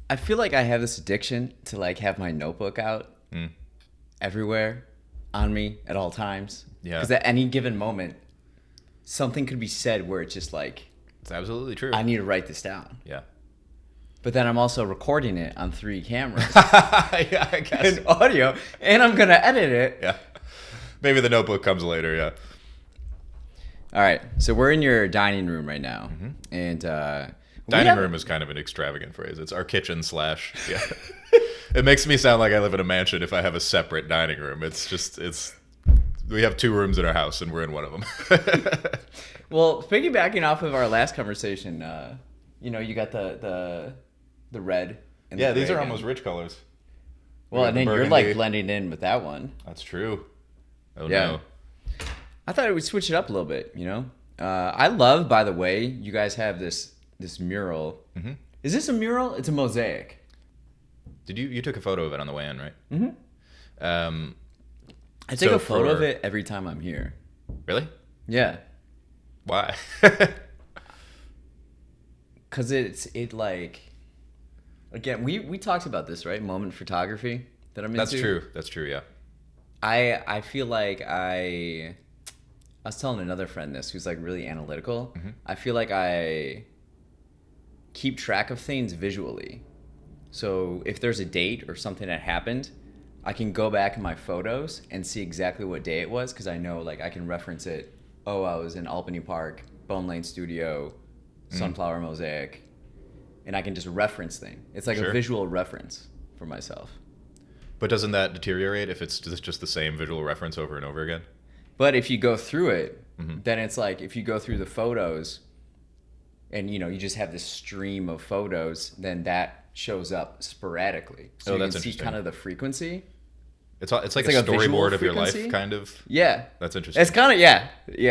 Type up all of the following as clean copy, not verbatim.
I feel like I have this addiction to like have my notebook out everywhere on me at all times. Yeah. Because at any given moment, something could be said where it's just like, It's absolutely true. I need to write this down. Yeah. But then I'm also recording it on 3 cameras Yeah, I guess. and audio, and I'm going to edit it. Yeah. Maybe the notebook comes later, yeah. All right. So we're in your dining room right now. And Dining room is kind of an extravagant phrase. It's our kitchen / yeah. It makes me sound like I live in a mansion if I have a separate dining room. We have 2 rooms in our house and we're in one of them. Well, piggybacking off of our last conversation, you got the red. And Yeah, the these gray are again. almost rich colors. Well, We got and the then you're burgundy. like blending in with that one. That's true. Oh Yeah. no. I thought we'd switch it up a little bit, I love, by the way, you guys have this mural. Mm-hmm. Is this a mural? It's a mosaic. Did you took a photo of it on the way in, right? Mm-hmm. I take So a photo of for- it every time I'm here. Really? Yeah. Why? Because again, we talked about this, right? Moment photography that I'm into. That's true. That's true, yeah. I feel like I was telling another friend this who's like really analytical. Mm-hmm. I feel like I keep track of things visually. So if there's a date or something that happened, I can go back in my photos and see exactly what day it was because I know like I can reference it. Oh, I was in Albany Park, Bonelang Studio, Sunflower Mosaic, and I can just reference things. It's like Sure. a visual reference for myself. But doesn't that deteriorate if it's just the same visual reference over and over again? But if you go through it, Mm-hmm. then it's like if you go through the photos and you just have this stream of photos, then that shows up sporadically. So Oh, you can that's see interesting. kind of the frequency. It's like It's a like a visual storyboard of your life, frequency? kind of. Yeah. That's interesting. It's kind of yeah,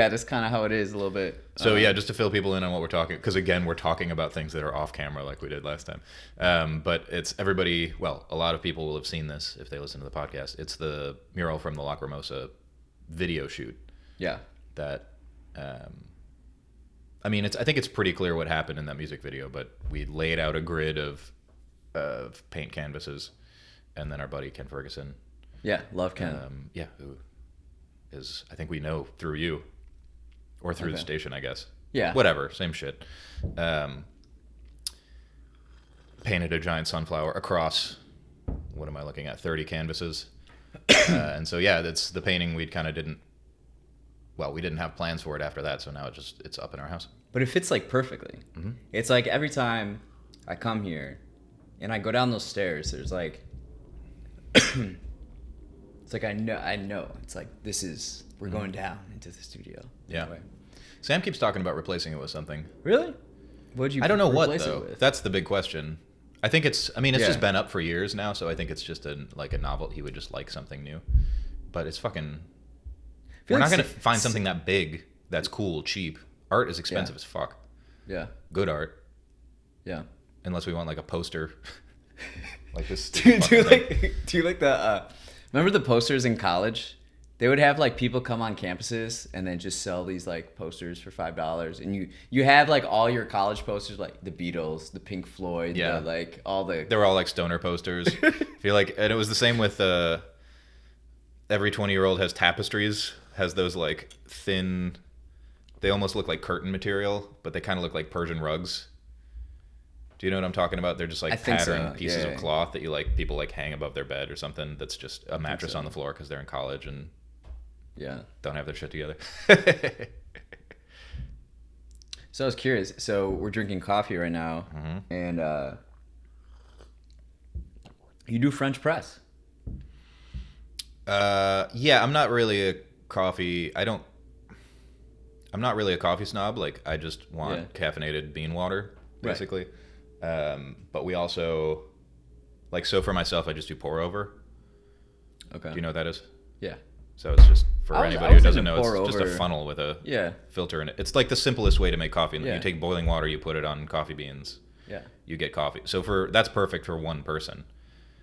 that's kind of how it is a little bit. So yeah, just to fill people in on what we're talking, because again, we're talking about things that are off camera like we did last time. But it's everybody, well, a lot of people will have seen this if they listen to the podcast. It's the mural from the Lacrimosa video shoot Yeah. that, I mean, I think it's pretty clear what happened in that music video, but we laid out a grid of paint canvases, and then our buddy Ken Ferguson, Yeah, love Ken. who is, I think we know through you, or through the Okay. station, I guess. Yeah. Whatever, same shit. Painted a giant sunflower across, what am I looking at, 30 canvases. And so, yeah, that's the painting we kind of didn't, well, we didn't have plans for it after that, so now it's up in our house. But it fits like perfectly. Mm-hmm. It's like every time I come here and I go down those stairs, there's like it's like I know. It's like we're going down into the studio. Yeah. Anyway. Sam keeps talking about replacing it with something. Really? What'd you I don't know what, replace though. it with? That's the big question. I think it's Yeah. just been up for years now, so I think it's just a novel. He would just like something new. But it's fucking... feel We're like not going to Sa- find something that big, that's cool, cheap. Art is expensive Yeah. as fuck. Yeah. Good art. Yeah. Unless we want like a poster. Like this do stupid you fucking thing. like the remember the posters in college? They would have like people come on campuses and then just sell these like posters for $5, and you have like all your college posters, like the Beatles, the Pink Floyd, Yeah. like all the They were all like stoner posters. I feel like, and it was the same with every 20-year-old has tapestries, has those like thin, they almost look like curtain material, but they kind of look like Persian rugs. Do you know what I'm talking about? They're just I like think so, patterned pieces yeah. of cloth that people like hang above their bed or something. That's just a mattress so. on the floor because they're in college and yeah. don't have their shit together. So I was curious. So we're drinking coffee right now, Mm-hmm. and you do French press. Yeah, I'm not really a coffee. I'm not really a coffee snob. Like, I just want caffeinated bean water, basically. But we also, like, so for myself, I just do pour over. Okay. Do you know what that is? Yeah. So it's just, for I was anybody who doesn't into know, it's pour just a over. funnel with a Yeah. filter in it. It's like the simplest way to make coffee. Yeah. You take boiling water, you put it on coffee beans, Yeah. you get coffee. So that's perfect for one person.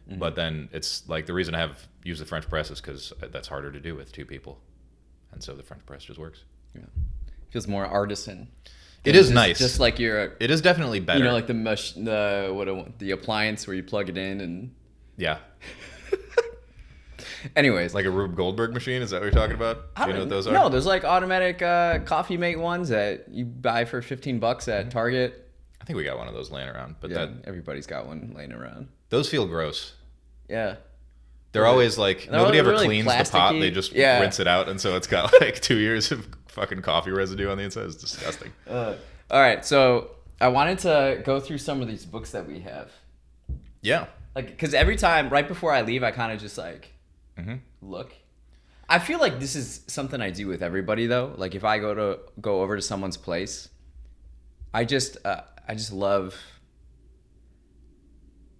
Mm-hmm. But then it's like the reason I use the French press is because that's harder to do with 2 people. And so the French press just works. Yeah. Feels more artisan. It is nice. Just like your, It is definitely better. like the appliance where you plug it in and. Yeah. Anyways, Like a Rube Goldberg machine? Is that what you're talking about? Do you know what those are? No, there's like automatic coffee mate ones that you buy for $15 at Target. I think we got one of those laying around, but Yeah, everybody's got one laying around. those feel gross. Yeah. They're always like, They're nobody ever really cleans the pot. plasticky. They just Yeah. rinse it out, and so it's got like 2 years of fucking coffee residue on the inside. It's disgusting. All right, so I wanted to go through some of these books that we have. Yeah. Like, because every time, right before I leave, I kind of just like look. I feel like this is something I do with everybody though. Like if I go over to someone's place, I just love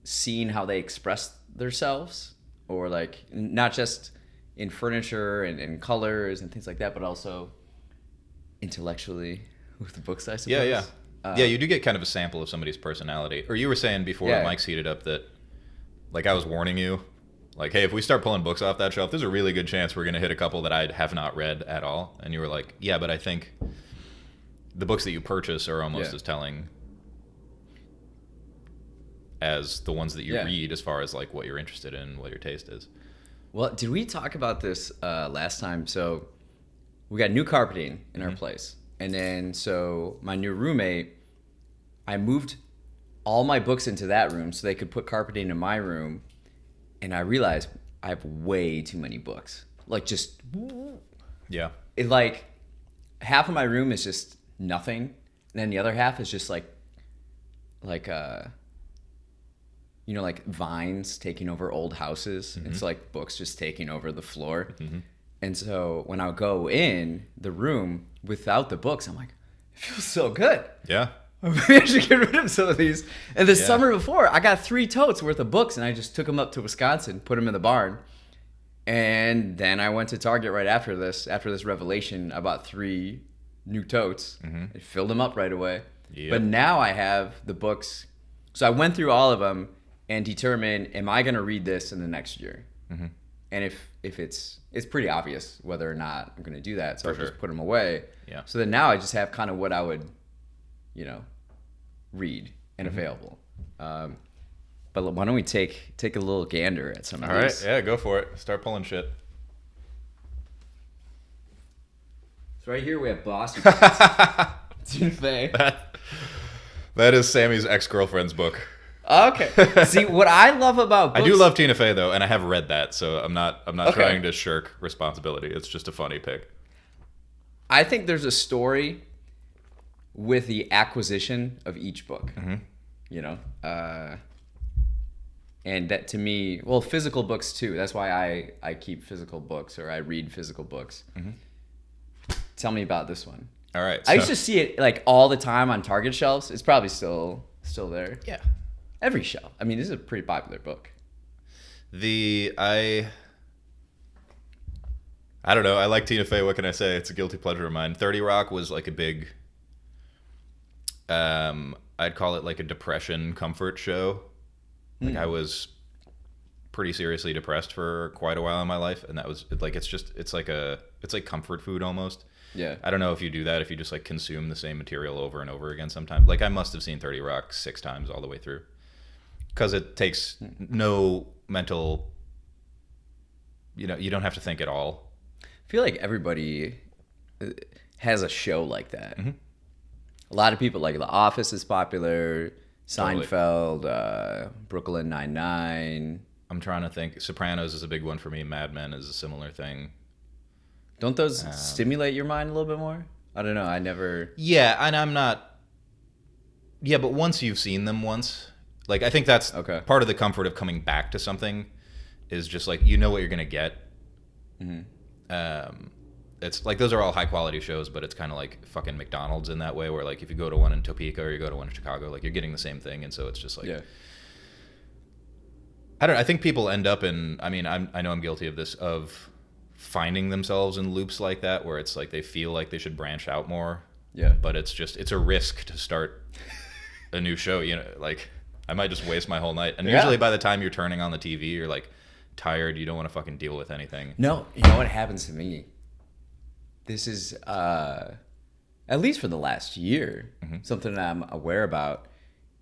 seeing how they express themselves, or like not just in furniture and colors and things like that, but also intellectually with the books, I suppose. Yeah, yeah. Yeah, you do get kind of a sample of somebody's personality. Or you were saying before the mic's heated up that, like, I was warning you, like, hey, if we start pulling books off that shelf, there's a really good chance we're going to hit a couple that I have not read at all. And you were like, yeah, but I think the books that you purchase are almost as telling as the ones that you read, as far as, like, what you're interested in, what your taste is. Well, did we talk about this last time? So we got new carpeting in our place. And then, so my new roommate, I moved all my books into that room so they could put carpeting in my room. And I realized I have way too many books. Like, just, Yeah. it like, half of my room is just nothing. And then the other half is just like vines taking over old houses. It's like books just taking over the floor. And so when I would go in the room without the books, I'm like, it feels so good. Yeah. Maybe I should get rid of some of these. And the summer before, I got 3 totes worth of books, and I just took them up to Wisconsin, put them in the barn. And then I went to Target right after this. After this revelation, I bought 3 new totes. I filled them up right away. Yep. But now I have the books. So I went through all of them and determined, am I going to read this in the next year? And if it's pretty obvious whether or not I'm going to do that. So I just put them away. Yeah. So then now I just have kind of what I would, read and available. But why don't we take a little gander at some of All right. these? Yeah, go for it. Start pulling shit. So right here we have Boss. Faye. That is Sammy's ex-girlfriend's book. Okay. See, what I love about books... I do love Tina Fey, though, and I have read that, so I'm not trying to shirk responsibility. It's just a funny pick. I think there's a story with the acquisition of each book. And that to me, well, physical books too. That's why I keep physical books, or I read physical books. Tell me about this one. All right. I used to see it like all the time on Target shelves. It's probably still there. Yeah. Every shelf. I mean, this is a pretty popular book. I don't know. I like Tina Fey. What can I say? It's a guilty pleasure of mine. 30 Rock was like a big, I'd call it like a depression comfort show. Like I was pretty seriously depressed for quite a while in my life, and that was like it's like comfort food almost. Yeah. I don't know if you do that, if you just like consume the same material over and over again sometimes. Like I must have seen 30 Rock 6 times all the way through. Because it takes no mental, you don't have to think at all. I feel like everybody has a show like that. A lot of people, like The Office is popular, Seinfeld, Brooklyn Nine-Nine. I'm trying to think. Sopranos is a big one for me. Mad Men is a similar thing. Don't those stimulate your mind a little bit more? I don't know. I never... Yeah, and I'm not... Yeah, but once you've seen them once... Like, I think that's part of the comfort of coming back to something is just, like, you know what you're going to get. It's, like, those are all high-quality shows, but it's kind of like fucking McDonald's in that way, where, like, if you go to one in Topeka or you go to one in Chicago, like, you're getting the same thing, and so it's just, like... Yeah. I don't know. I think people end up in... I mean, I know I'm guilty of this, of finding themselves in loops like that, where it's, like, they feel like they should branch out more. Yeah. But it's a risk to start a new show, like... I might just waste my whole night. And usually by the time you're turning on the TV, you're like tired. You don't want to fucking deal with anything. No, you know what happens to me? This is at least for the last year, something that I'm aware about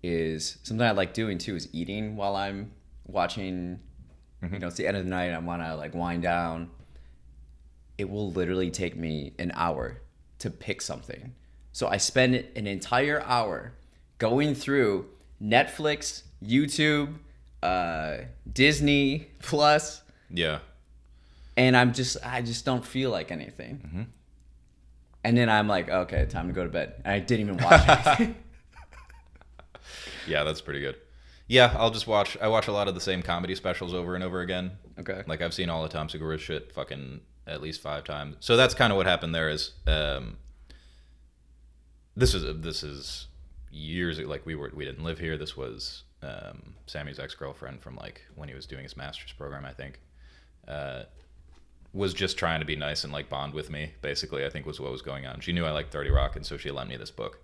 is something I like doing too is eating while I'm watching. You know, it's the end of the night. I want to like wind down. It will literally take me an hour to pick something. So I spend an entire hour going through Netflix, YouTube, Disney Plus, Yeah. and I just don't feel like anything. And then I'm like, okay, time to go to bed. And I didn't even watch anything. Yeah, that's pretty good. Yeah, I watch a lot of the same comedy specials over and over again. Okay. Like I've seen all of Tom Segura's shit fucking at least 5 times. So that's kind of what happened there is this is years ago. Like we didn't live here. This was Sammy's ex-girlfriend from like when he was doing his master's program, I think. Was just trying to be nice and like bond with me, basically, I think was what was going on. She knew I liked 30 Rock, and so she lent me this book.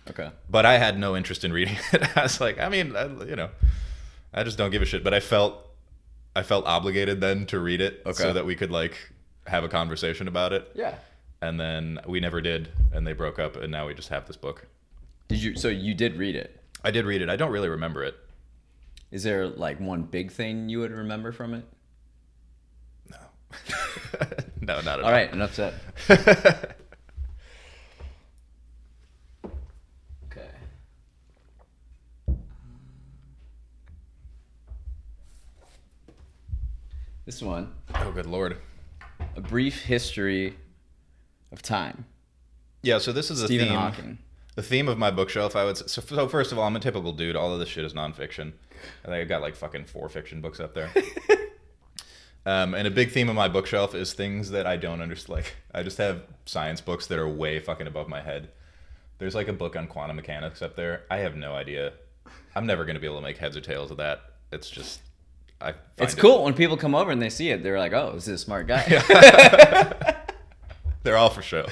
Okay. But I had no interest in reading it. I was like, I mean, I just don't give a shit. But I felt obligated then to read it so that we could like have a conversation about it. Yeah. And then we never did, and they broke up, and now we just have this book. So you did read it? I did read it. I don't really remember it. Is there like one big thing you would remember from it? No. No, not at all. All right, enough said. Okay. This one, Oh, good lord. A Brief History of Time. Yeah, so this is Stephen Hawking. The theme of my bookshelf, I would say. So first of all, I'm a typical dude. All of this shit is nonfiction. I think I've got like fucking 4 fiction books up there. And a big theme of my bookshelf is things that I don't understand. Like, I just have science books that are way fucking above my head. There's like a book on quantum mechanics up there. I have no idea. I'm never going to be able to make heads or tails of that. It's just, It's cool when people come over and they see it. They're like, "Oh, this is a smart guy." They're all for show.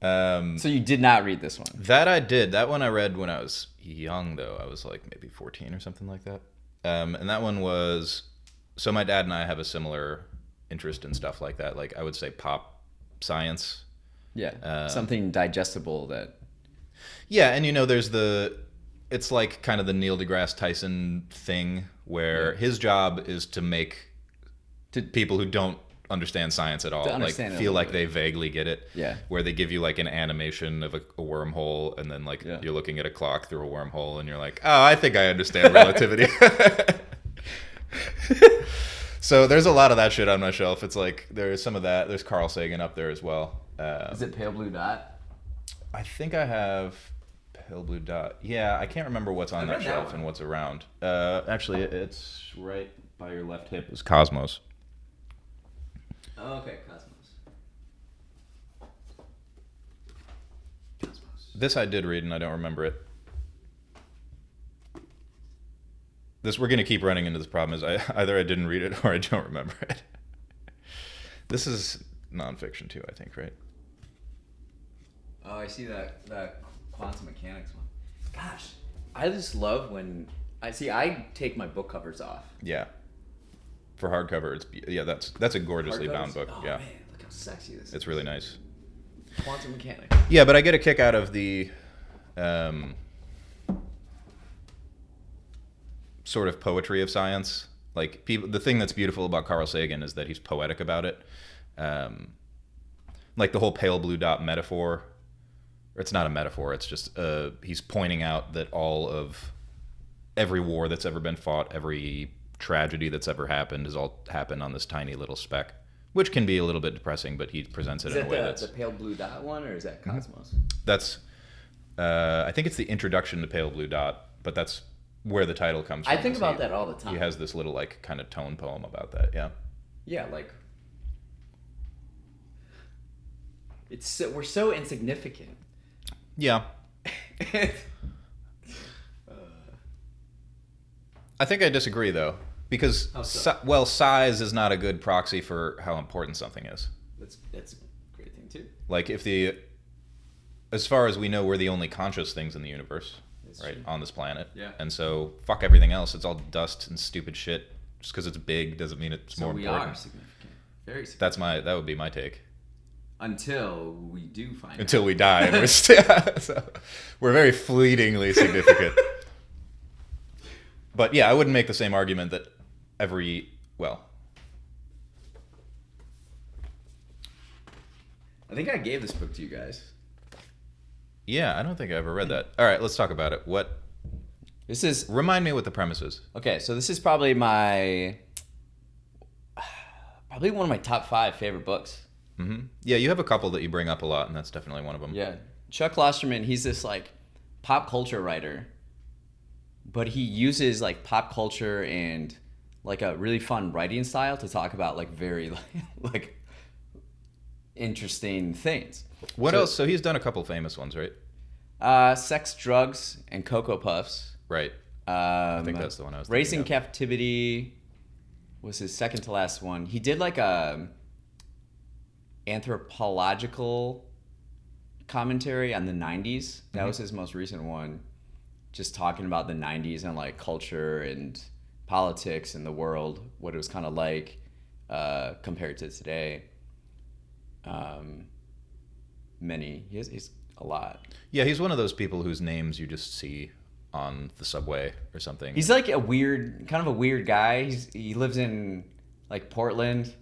So you did not read this one? That I did. That one I read when I was young, though. I was like maybe 14 or something like that. And that one was... So my dad and I have a similar interest in stuff like that. Like, I would say pop science. Yeah, something digestible that... Yeah, and there's it's like kind of the Neil deGrasse Tyson thing where his job is to make people who don't understand science at all like feel like they vaguely get it. Yeah. Where they give you like an animation of a wormhole, and then like you're looking at a clock through a wormhole, and you're like, oh, I think I understand relativity. So there's a lot of that shit on my shelf. It's like there's some of that. There's Carl Sagan up there as well. Is it Pale Blue Dot? I think I have Pale Blue Dot. Yeah, I can't remember what's on that shelf and what's around. Actually, it's right by your left hip. It's Cosmos. Oh, okay, Cosmos. This I did read, and I don't remember it. We're going to keep running into this problem. Is either I didn't read it or I don't remember it. This is nonfiction too, I think, right? Oh, I see that quantum mechanics one. Gosh, I just love when I take my book covers off. Yeah. For hardcover, that's a gorgeously bound book. Oh, yeah. Man, look how sexy this is. It's really nice. Quantum mechanics. Yeah, but I get a kick out of the sort of poetry of science. Like the thing that's beautiful about Carl Sagan is that he's poetic about it. Like the whole pale blue dot metaphor. Or it's not a metaphor. It's just he's pointing out that all of every war that's ever been fought, every tragedy that's ever happened has all happened on this tiny little speck, which can be a little bit depressing, but he presents it in a way that's... Is that the Pale Blue Dot one, or is that Cosmos? That's, I think it's the introduction to Pale Blue Dot, but that's where the title comes from. I think about that all the time. He has this little, like, kind of tone poem about that, yeah. Yeah, like... we're so insignificant. Yeah. I think I disagree, though, because size is not a good proxy for how important something is. That's a great thing too. Like as far as we know, we're the only conscious things in the universe, right, true. On this planet. Yeah. And so, fuck everything else. It's all dust and stupid shit. Just because it's big doesn't mean it's more important. So we are significant. Very significant. That would be my take. Until we do find until out. we die, and we're so we're very fleetingly significant. But yeah, I wouldn't make the same argument that well, I think I gave this book to you guys. yeah, I don't think I ever read that. All right, let's talk about it. This is Remind me what the premise is. okay. So this is probably one of my top 5 favorite books. Yeah, you have a couple that you bring up a lot, and that's definitely one of them. Yeah, Chuck Klosterman. He's this like pop culture writer, but he uses like pop culture and like a really fun writing style to talk about like very like interesting things. What else? So he's done a couple famous ones, right? Sex, Drugs, and Cocoa Puffs. Right. I think that's the one I was thinking Racing of. Captivity was his second to last one. He did like a anthropological commentary on the 90s. That was his most recent one. Just talking about the 90s and like culture and politics and the world, what it was kind of like compared to today. He's a lot. Yeah, he's one of those people whose names you just see on the subway or something. He's like kind of a weird guy. He lives in like Portland,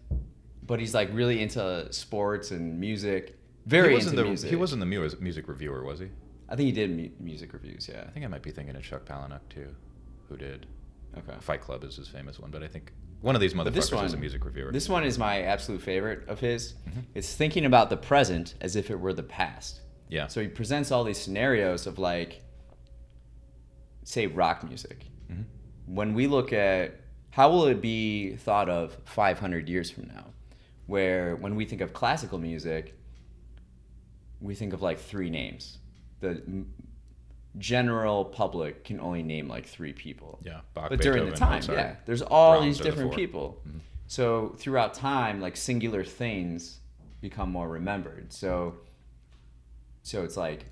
but he's like really into sports and music. Very into music. He wasn't the music reviewer, was he? I think he did music reviews. Yeah. I think I might be thinking of Chuck Palahniuk too, who did. Okay. Fight Club is his famous one, but I think one of these motherfuckers is a music reviewer. This one is my absolute favorite of his. It's thinking about the present as if it were the past. Yeah. So he presents all these scenarios of like, say, rock music. When we look at how will it be thought of 500 years from now, where when we think of classical music, we think of like 3 names. The general public can only name like 3 people. Yeah, Bach, but during Beethoven, the time, Mozart, yeah, there's all Brahms these are the different 4. people. So throughout time, like singular things become more remembered. So it's like,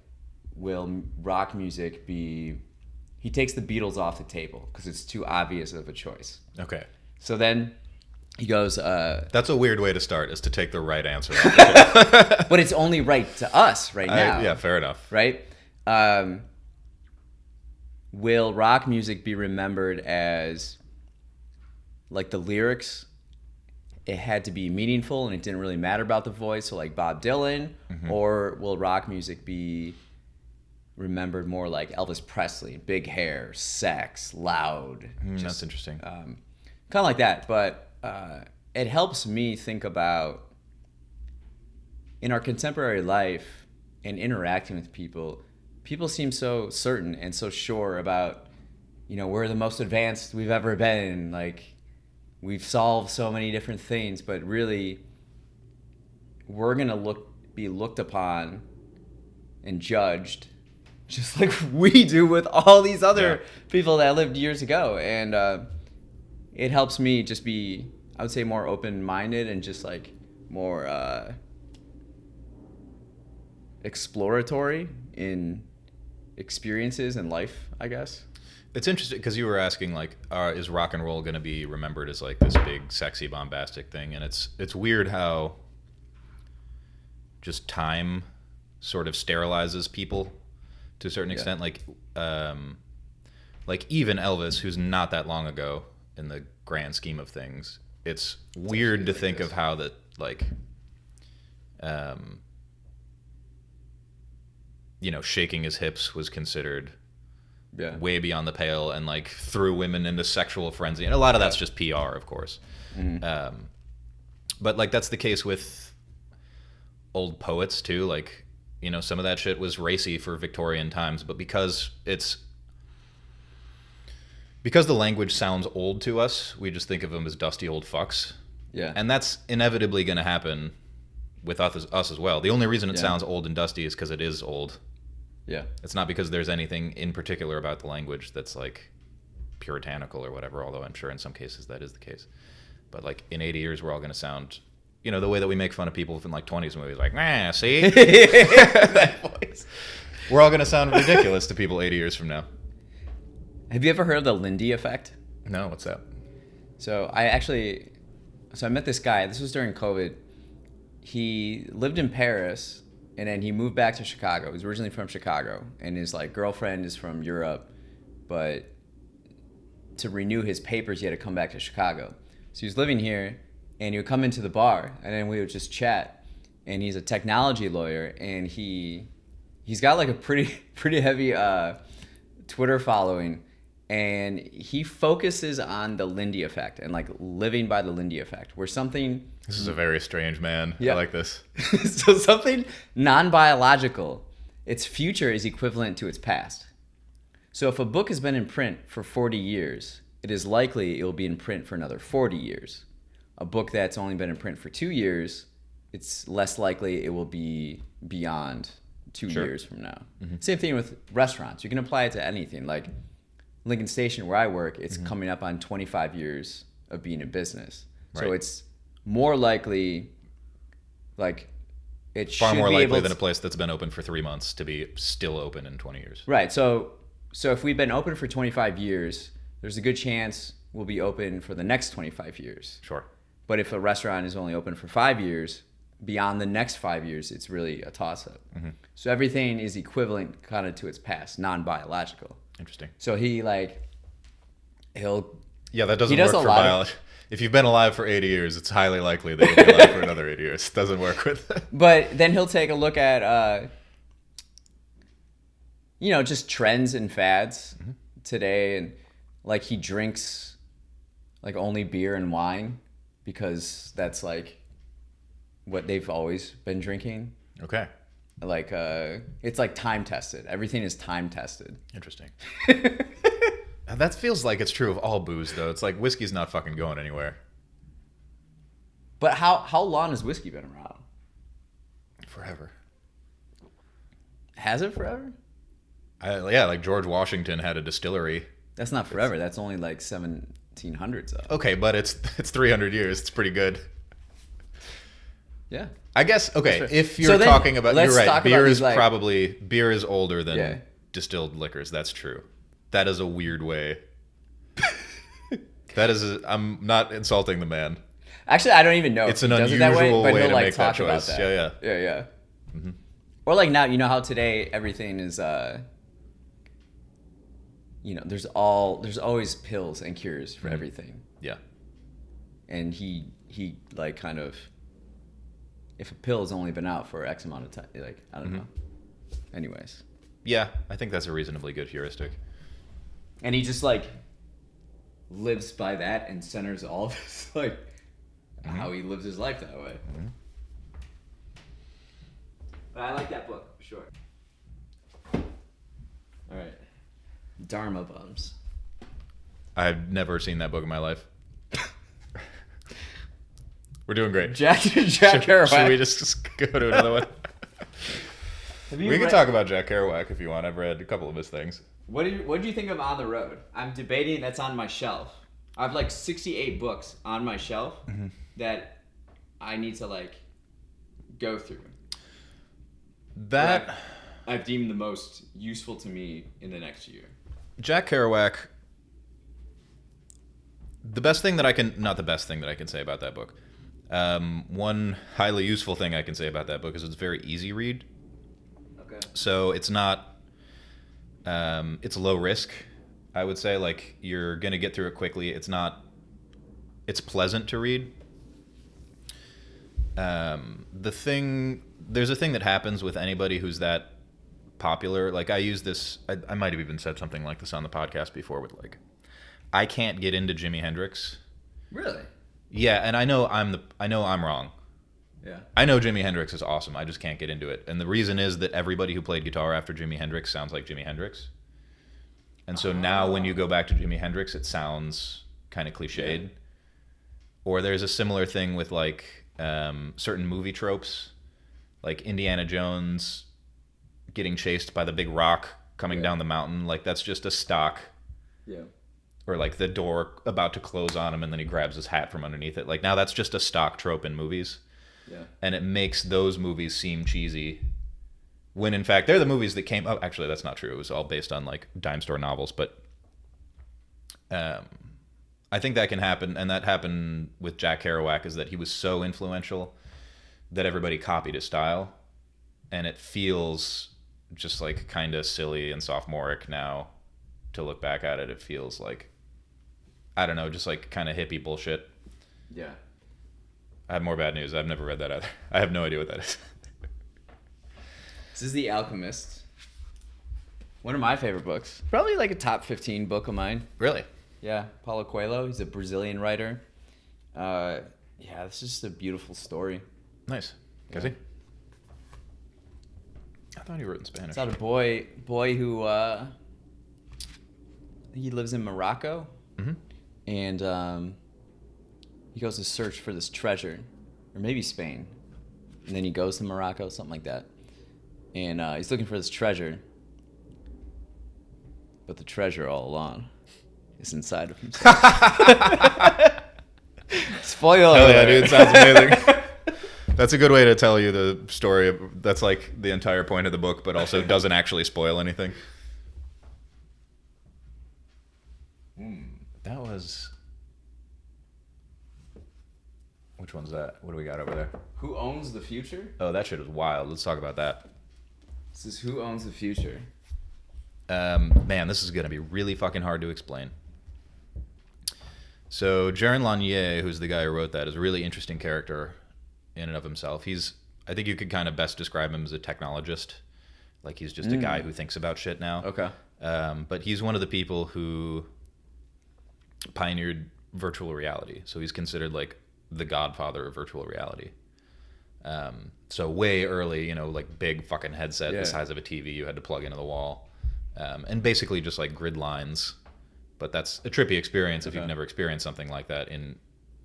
will rock music be? He takes the Beatles off the table because it's too obvious of a choice. Okay. So then he goes, That's a weird way to start, is to take the right answer. but it's only right to us right now. Yeah, fair enough. Right? Will rock music be remembered as like the lyrics? It had to be meaningful and it didn't really matter about the voice, so like Bob Dylan, or will rock music be remembered more like Elvis Presley, big hair, sex, loud? That's interesting. Kind of like that, but it helps me think about in our contemporary life and interacting with people. People seem so certain and so sure about, we're the most advanced we've ever been. Like, we've solved so many different things, but really, we're gonna be looked upon and judged, just like we do with all these other people that lived years ago. And it helps me just be, I would say, more open-minded and just like more exploratory in experiences in life, I guess. It's interesting because you were asking like, is rock and roll going to be remembered as like this big, sexy, bombastic thing? And it's weird how just time sort of sterilizes people to a certain extent. Like even Elvis, who's not that long ago in the grand scheme of things, it's weird to think of how that like, shaking his hips was considered way beyond the pale and like threw women into sexual frenzy. And a lot of that's just PR, of course. But like that's the case with old poets too. Like, some of that shit was racy for Victorian times, but because the language sounds old to us, we just think of them as dusty old fucks. Yeah. And that's inevitably going to happen with us as well. The only reason it sounds old and dusty is because it is old. Yeah. It's not because there's anything in particular about the language that's like puritanical or whatever, although I'm sure in some cases that is the case. But like in 80 years, we're all going to sound, the way that we make fun of people from like 20s movies, like, see? That voice. We're all going to sound ridiculous to people 80 years from now. Have you ever heard of the Lindy effect? No, what's that? So I met this guy. This was during COVID. he lived in Paris, and then he moved back to Chicago. He's originally from Chicago, and his like girlfriend is from Europe, but to renew his papers, he had to come back to Chicago. So he was living here, and he would come into the bar, and then we would just chat. And he's a technology lawyer, and he's got like a pretty heavy Twitter following, and he focuses on the Lindy effect and like living by the Lindy effect, where something. This is a very strange man. Yeah. I like this. So something non-biological, its future is equivalent to its past. So if a book has been in print for 40 years, it is likely it will be in print for another 40 years. A book that's only been in print for 2 years, it's less likely it will be beyond 2 Sure. years from now. Same thing with restaurants. You can apply it to anything. Like Lincoln Station, where I work, it's coming up on 25 years of being in business. So Right. it's more likely, like, it Far should more be likely able than to, a place that's been open for 3 months to be still open in 20 years. right. So if we've been open for 25 years, there's a good chance we'll be open for the next 25 years. Sure. But if a restaurant is only open for 5 years, beyond the next 5 years, it's really a toss-up. So everything is equivalent kind of to its past, non-biological. Interesting. So he'll Yeah, that doesn't He does work a for lot of- biology. If you've been alive for 80 years, it's highly likely that you'll be alive for another 80 years. Doesn't work with that. But then he'll take a look at, just trends and fads today. And like he drinks like only beer and wine because that's like what they've always been drinking. Okay. Like, it's like time tested. Everything is time tested. Interesting. That feels like it's true of all booze, though. It's like whiskey's not fucking going anywhere. But how long has whiskey been around? Forever. Has it forever? Yeah, like George Washington had a distillery. That's not forever. That's only like 1700s though. Okay, but it's 300 years. It's pretty good. Yeah. I guess, okay, That's fair. if So you're then, talking about, let's you're right, talk beer about is these, like- beer is older than Yeah. distilled liquors. That's true. That is a weird way. I'm not insulting the man. Actually, I don't even know. It's if an he does it that way, unusual but way he'll to like make that talk about choice. that. Yeah. Yeah. Or like now, you know how today everything is, there's always pills and cures for everything. Yeah. And he like kind of, if a pill has only been out for X amount of time, like I don't know. Anyways, Yeah, I think that's a reasonably good heuristic. and he just like lives by that and centers all of his like how he lives his life that way. But I like that book for sure. All right, Dharma Bums. I've never seen that book in my life. We're doing great. Jack Should Kerouac. we just go to another one? We can talk about Jack Kerouac if you want. I've read a couple of his things. What do you think of On the Road? I'm debating. That's on my shelf. I have like 68 books on my shelf that I need to like go through. That I've deemed the most useful to me in the next year. Jack Kerouac. Not the best thing that I can say about that book. One highly useful thing I can say about that book is it's a very easy read. Okay. So it's not, it's low risk, I would say. Like, you're going to get through it quickly. It's pleasant to read. There's a thing that happens with anybody who's that popular. Like, I use this, I might have even said something like this on the podcast before with like, I can't get into Jimi Hendrix. Really? Yeah, and I know I'm wrong. Yeah. I know Jimi Hendrix is awesome. I just can't get into it. And the reason is that everybody who played guitar after Jimi Hendrix sounds like Jimi Hendrix. And so now when you go back to Jimi Hendrix, it sounds kind of cliched. Yeah. Or there's a similar thing with like certain movie tropes, like Indiana Jones getting chased by the big rock coming down the mountain. Like, that's just a stock. Yeah. Or like the door about to close on him and then he grabs his hat from underneath it. Like, now that's just a stock trope in movies. Yeah. And it makes those movies seem cheesy when in fact they're the movies that came up. Actually, that's not true. It was all based on like dime store novels, but I think that can happen. And that happened with Jack Kerouac, is that he was so influential that everybody copied his style, and it feels just like kind of silly and sophomoric now. To look back at it, it feels like, I don't know, just like kind of hippie bullshit. Yeah. I have more bad news. I've never read that either. I have no idea what that is. This is The Alchemist. One of my favorite books. Probably like a top 15 book of mine. Really? Yeah, Paulo Coelho. He's a Brazilian writer. Yeah, this is just a beautiful story. Nice. Does he? I thought he wrote in Spanish. It's about a boy who he lives in Morocco, and he goes to search for this treasure, or maybe Spain, and then he goes to Morocco, something like that, and he's looking for this treasure, but the treasure all along is inside of himself. Spoiler! Hell yeah, dude! Sounds amazing. That's a good way to tell you the story. That's like the entire point of the book, but also doesn't actually spoil anything. That was... Which one's that? What do we got over there? Who owns the future? Oh, that shit was wild. Let's talk about that. This is Who Owns the Future. Man, this is going to be really fucking hard to explain. So, Jaron Lanier, who's the guy who wrote that, is a really interesting character in and of himself. I think you could kind of best describe him as a technologist. Like, he's just a guy who thinks about shit now. Okay. But he's one of the people who pioneered virtual reality. So he's considered like the godfather of virtual reality. So way early, like big fucking headset the size of a TV you had to plug into the wall. And basically just like grid lines. But that's a trippy experience if you've never experienced something like that and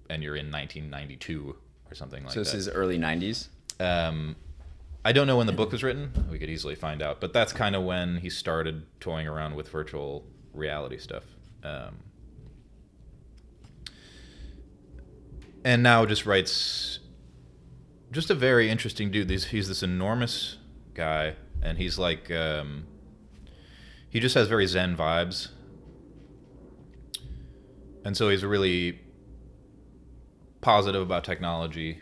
you're in 1992 or something like that. So this is early 90s? I don't know when the book was written. We could easily find out. But that's kind of when he started toying around with virtual reality stuff. And now just writes... Just a very interesting dude. He's this enormous guy. And he's like... he just has very zen vibes. And so he's really positive about technology.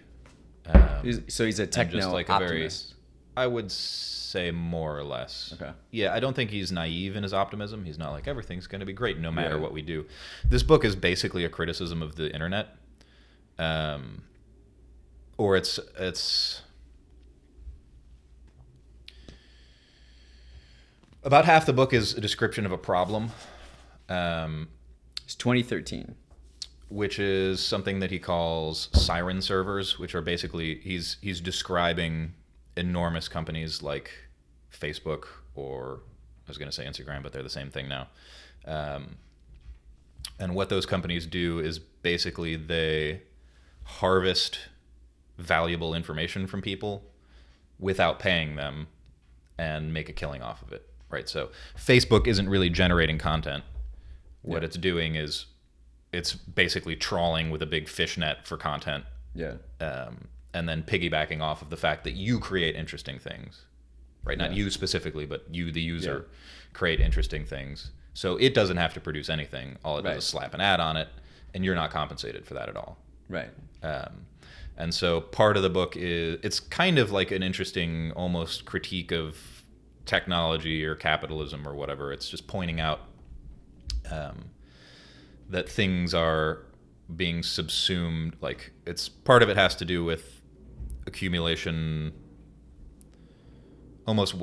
So he's a techno-optimist. I would say more or less. Okay. Yeah, I don't think he's naive in his optimism. He's not like, everything's going to be great no matter what we do. This book is basically a criticism of the internet. Or it's... About half the book is a description of a problem. It's 2013. Which is something that he calls siren servers, which are basically he's describing enormous companies like Facebook, or I was going to say Instagram, but they're the same thing now. And what those companies do is basically they harvest valuable information from people without paying them and make a killing off of it, right? So Facebook isn't really generating content. What it's doing is it's basically trawling with a big fishnet for content. Yeah. And then piggybacking off of the fact that you create interesting things, right? Not you specifically, but you, the user, create interesting things. So it doesn't have to produce anything. All it does is slap an ad on it, and you're not compensated for that at all. Right. And so part of the book is, it's kind of like an interesting almost critique of technology or capitalism or whatever. It's just pointing out that things are being subsumed. Like, it's part of it has to do with accumulation. Almost,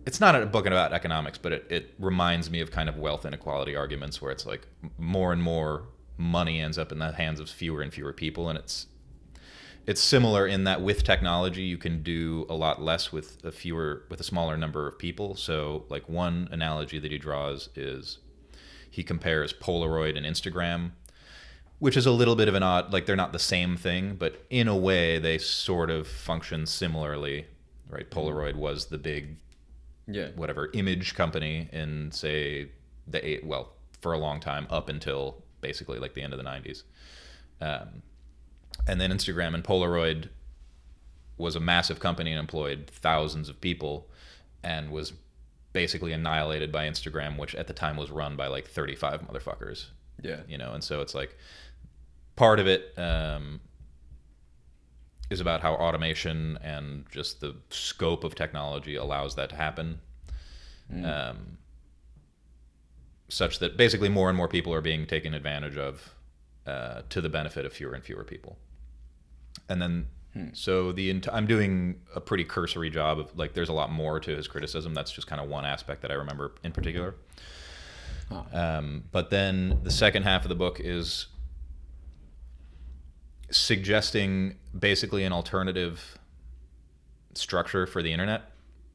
it's not a book about economics, but it reminds me of kind of wealth inequality arguments where it's like more and more money ends up in the hands of fewer and fewer people. And it's similar in that with technology, you can do a lot less with a smaller number of people. So like one analogy that he draws is he compares Polaroid and Instagram, which is a little bit of an odd, like they're not the same thing, but in a way they sort of function similarly, right? Polaroid was the big, whatever, image company in, say, for a long time, up until basically like the end of the 90s. And then Instagram and Polaroid was a massive company and employed thousands of people and was basically annihilated by Instagram, which at the time was run by like 35 motherfuckers. Yeah. And so it's like part of it is about how automation and just the scope of technology allows that to happen. Such that basically more and more people are being taken advantage of to the benefit of fewer and fewer people. And then, so I'm doing a pretty cursory job of, like, there's a lot more to his criticism. That's just kind of one aspect that I remember in particular. But then the second half of the book is suggesting basically an alternative structure for the internet.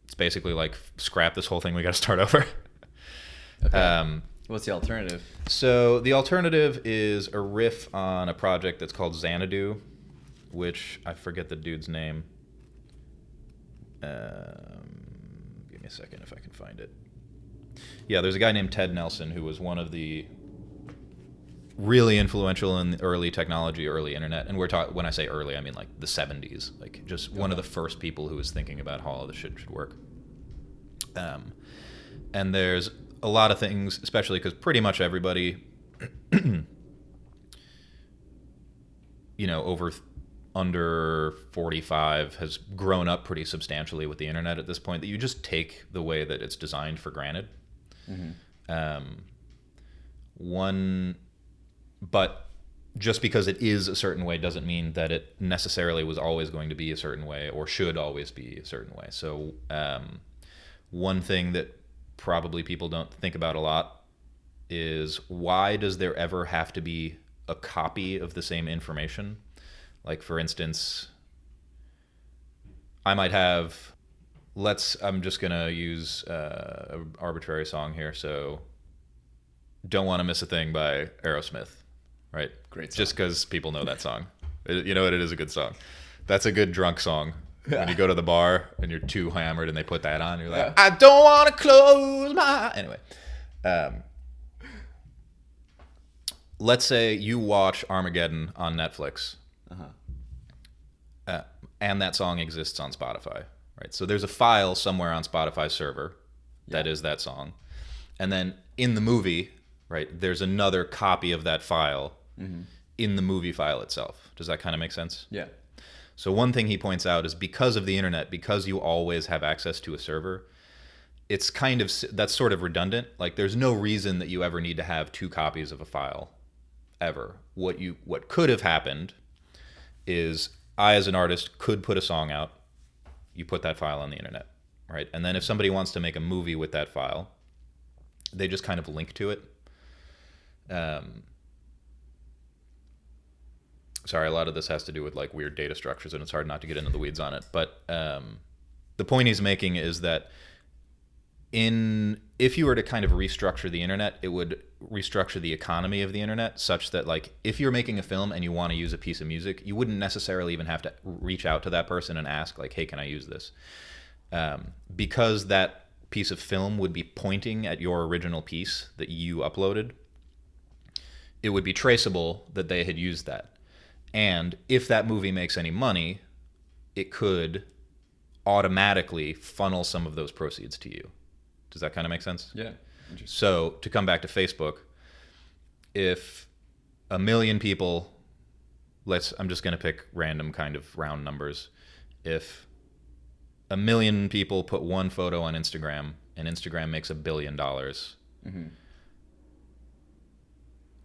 It's basically like, scrap this whole thing, we got to start over. Okay. What's the alternative? So the alternative is a riff on a project that's called Xanadu, which I forget the dude's name. Give me a second if I can find it. Yeah, there's a guy named Ted Nelson who was one of the really influential in the early technology, early internet. And when I say early, I mean like the 70s. Like, just one of the first people who was thinking about how all this shit should work. And there's a lot of things, especially because pretty much everybody, under 45 has grown up pretty substantially with the internet at this point, that you just take the way that it's designed for granted. But just because it is a certain way doesn't mean that it necessarily was always going to be a certain way or should always be a certain way. So one thing that probably people don't think about a lot is, why does there ever have to be a copy of the same information? Like, for instance, I might have, I'm just going to use an arbitrary song here. So, Don't Want to Miss a Thing by Aerosmith, right? Great song. Just because people know that song. You know what? It is a good song. That's a good drunk song. When you go to the bar and you're too hammered and they put that on, you're like, I don't want to close my eyes. Anyway, let's say you watch Armageddon on Netflix, and that song exists on Spotify, right? So there's a file somewhere on Spotify's server that is that song. And then in the movie, right, there's another copy of that file in the movie file itself. Does that kind of make sense? Yeah. So one thing he points out is, because of the internet, because you always have access to a server, it's kind of, that's sort of redundant. Like, there's no reason that you ever need to have two copies of a file, ever. What could have happened is, I, as an artist, could put a song out. You put that file on the internet, right? And then if somebody wants to make a movie with that file, they just kind of link to it. Sorry, a lot of this has to do with like weird data structures, and it's hard not to get into the weeds on it. But the point he's making is that if you were to kind of restructure the internet, it would restructure the economy of the internet, such that, like, if you're making a film and you want to use a piece of music, you wouldn't necessarily even have to reach out to that person and ask, like, hey, can I use this? Because that piece of film would be pointing at your original piece that you uploaded, it would be traceable that they had used that. And if that movie makes any money, it could automatically funnel some of those proceeds to you. Does that kind of make sense? Yeah. So, to come back to Facebook, if 1 million people, I'm just going to pick random kind of round numbers. If 1 million people put one photo on Instagram and Instagram makes $1 billion,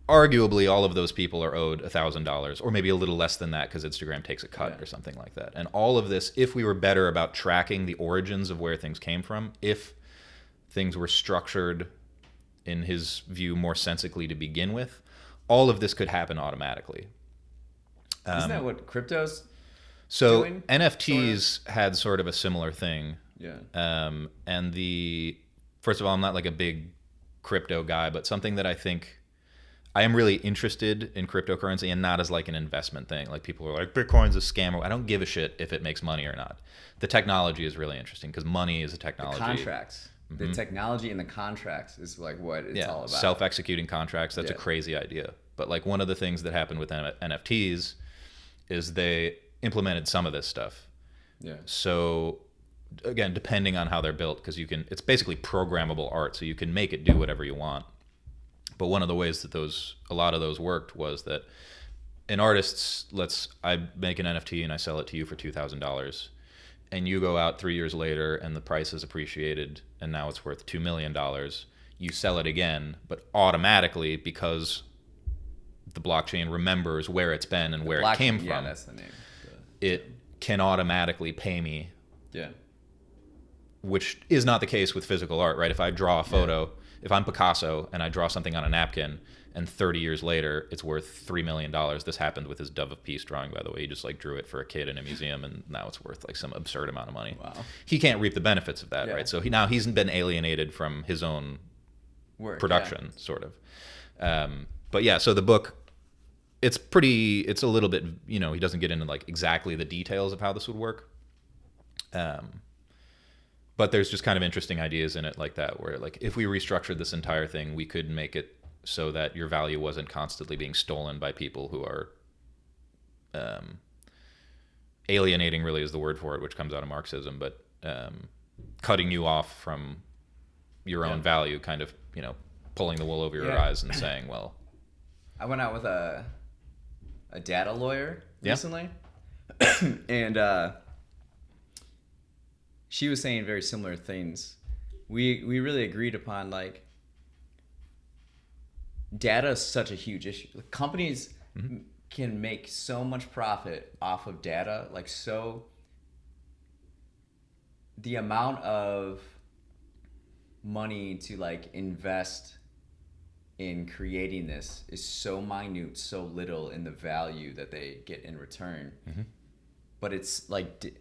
arguably all of those people are owed $1,000, or maybe a little less than that because Instagram takes a cut or something like that. And all of this, if we were better about tracking the origins of where things came from, if things were structured, in his view, more sensically to begin with, all of this could happen automatically. Isn't that what crypto's doing? NFTs had sort of a similar thing. Yeah. And first of all, I'm not like a big crypto guy, but something that I am really interested in cryptocurrency, and not as like an investment thing. Like, people are like, Bitcoin's a scam. I don't give a shit if it makes money or not. The technology is really interesting because money is a technology. The contracts. The technology and the contracts is like what it's all about. Self-executing contracts. That's a crazy idea. But like, one of the things that happened with NFTs is they implemented some of this stuff. Yeah. So again, depending on how they're built, because it's basically programmable art, so you can make it do whatever you want. But one of the ways that a lot of those worked was that an artist's, I make an NFT and I sell it to you for $2,000, and you go out 3 years later and the price has appreciated and now it's worth $2 million. You sell it again, but automatically, because the blockchain remembers where it's been and where it came from. Yeah, that's the name. It can automatically pay me. Yeah. Which is not the case with physical art, right? If I draw a photo, if I'm Picasso and I draw something on a napkin, and 30 years later it's worth $3 million. This happened with his Dove of Peace drawing, by the way. He just like drew it for a kid in a museum, and now it's worth like some absurd amount of money. Wow. He can't reap the benefits of that, right? So he's been alienated from his own production, sort of. But yeah, so the book, it's a little bit, he doesn't get into like exactly the details of how this would work. But there's just kind of interesting ideas in it like that, where like if we restructured this entire thing, we could make it so that your value wasn't constantly being stolen by people who are alienating, really is the word for it, which comes out of Marxism, but cutting you off from your own value, kind of, pulling the wool over your eyes and saying, well... I went out with a data lawyer recently, and she was saying very similar things. We really agreed upon, like, data is such a huge issue. Companies can make so much profit off of data, like, so the amount of money to like invest in creating this is so minute, so little in the value that they get in return. But it's like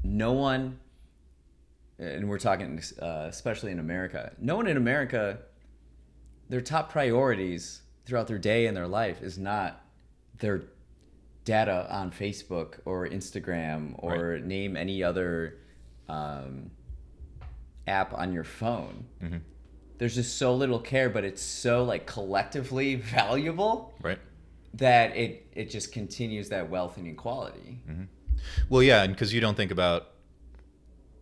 no one, and we're talking especially in America, no one in America, their top priorities throughout their day and their life is not their data on Facebook or Instagram or name any other app on your phone. There's just so little care, but it's so like collectively valuable, that it just continues that wealth inequality. Well, yeah, and because you don't think about,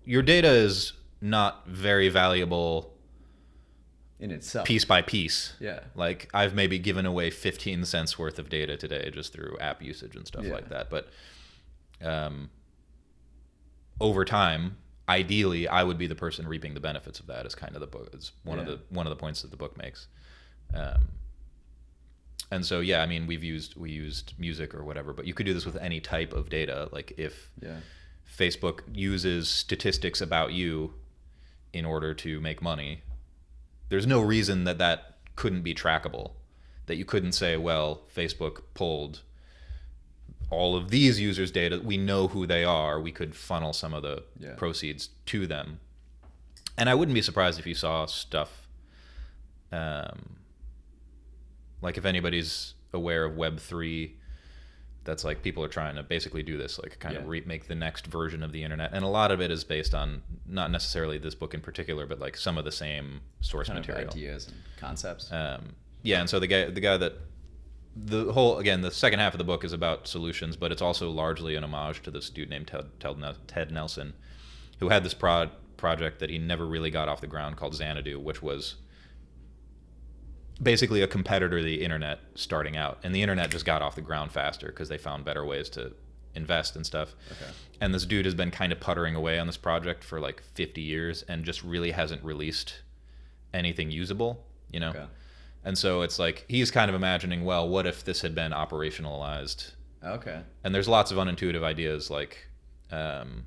your data is not very valuable in itself, piece by piece. Yeah. Like I've maybe given away 15 cents worth of data today just through app usage and stuff like that. But over time, ideally, I would be the person reaping the benefits of that. Is kind of the book. It's one of the points that the book makes. And so yeah, I mean, we used music or whatever, but you could do this with any type of data. Like if Facebook uses statistics about you in order to make money, there's no reason that couldn't be trackable. That you couldn't say, well, Facebook pulled all of these users' data. We know who they are. We could funnel some of the proceeds to them. And I wouldn't be surprised if you saw stuff, like if anybody's aware of Web3, that's like people are trying to basically do this, like kind of make the next version of the internet. And a lot of it is based on not necessarily this book in particular, but like some of the same source kind material. Of ideas and concepts. Yeah, and so the guy that the second half of the book is about solutions, but it's also largely an homage to this dude named Ted Nelson, who had this project that he never really got off the ground called Xanadu, which was basically a competitor to the internet starting out. And the internet just got off the ground faster because they found better ways to invest and stuff. And this dude has been kind of puttering away on this project for like 50 years and just really hasn't released anything usable, And so it's like he's kind of imagining, well, what if this had been operationalized? And there's lots of unintuitive ideas, like on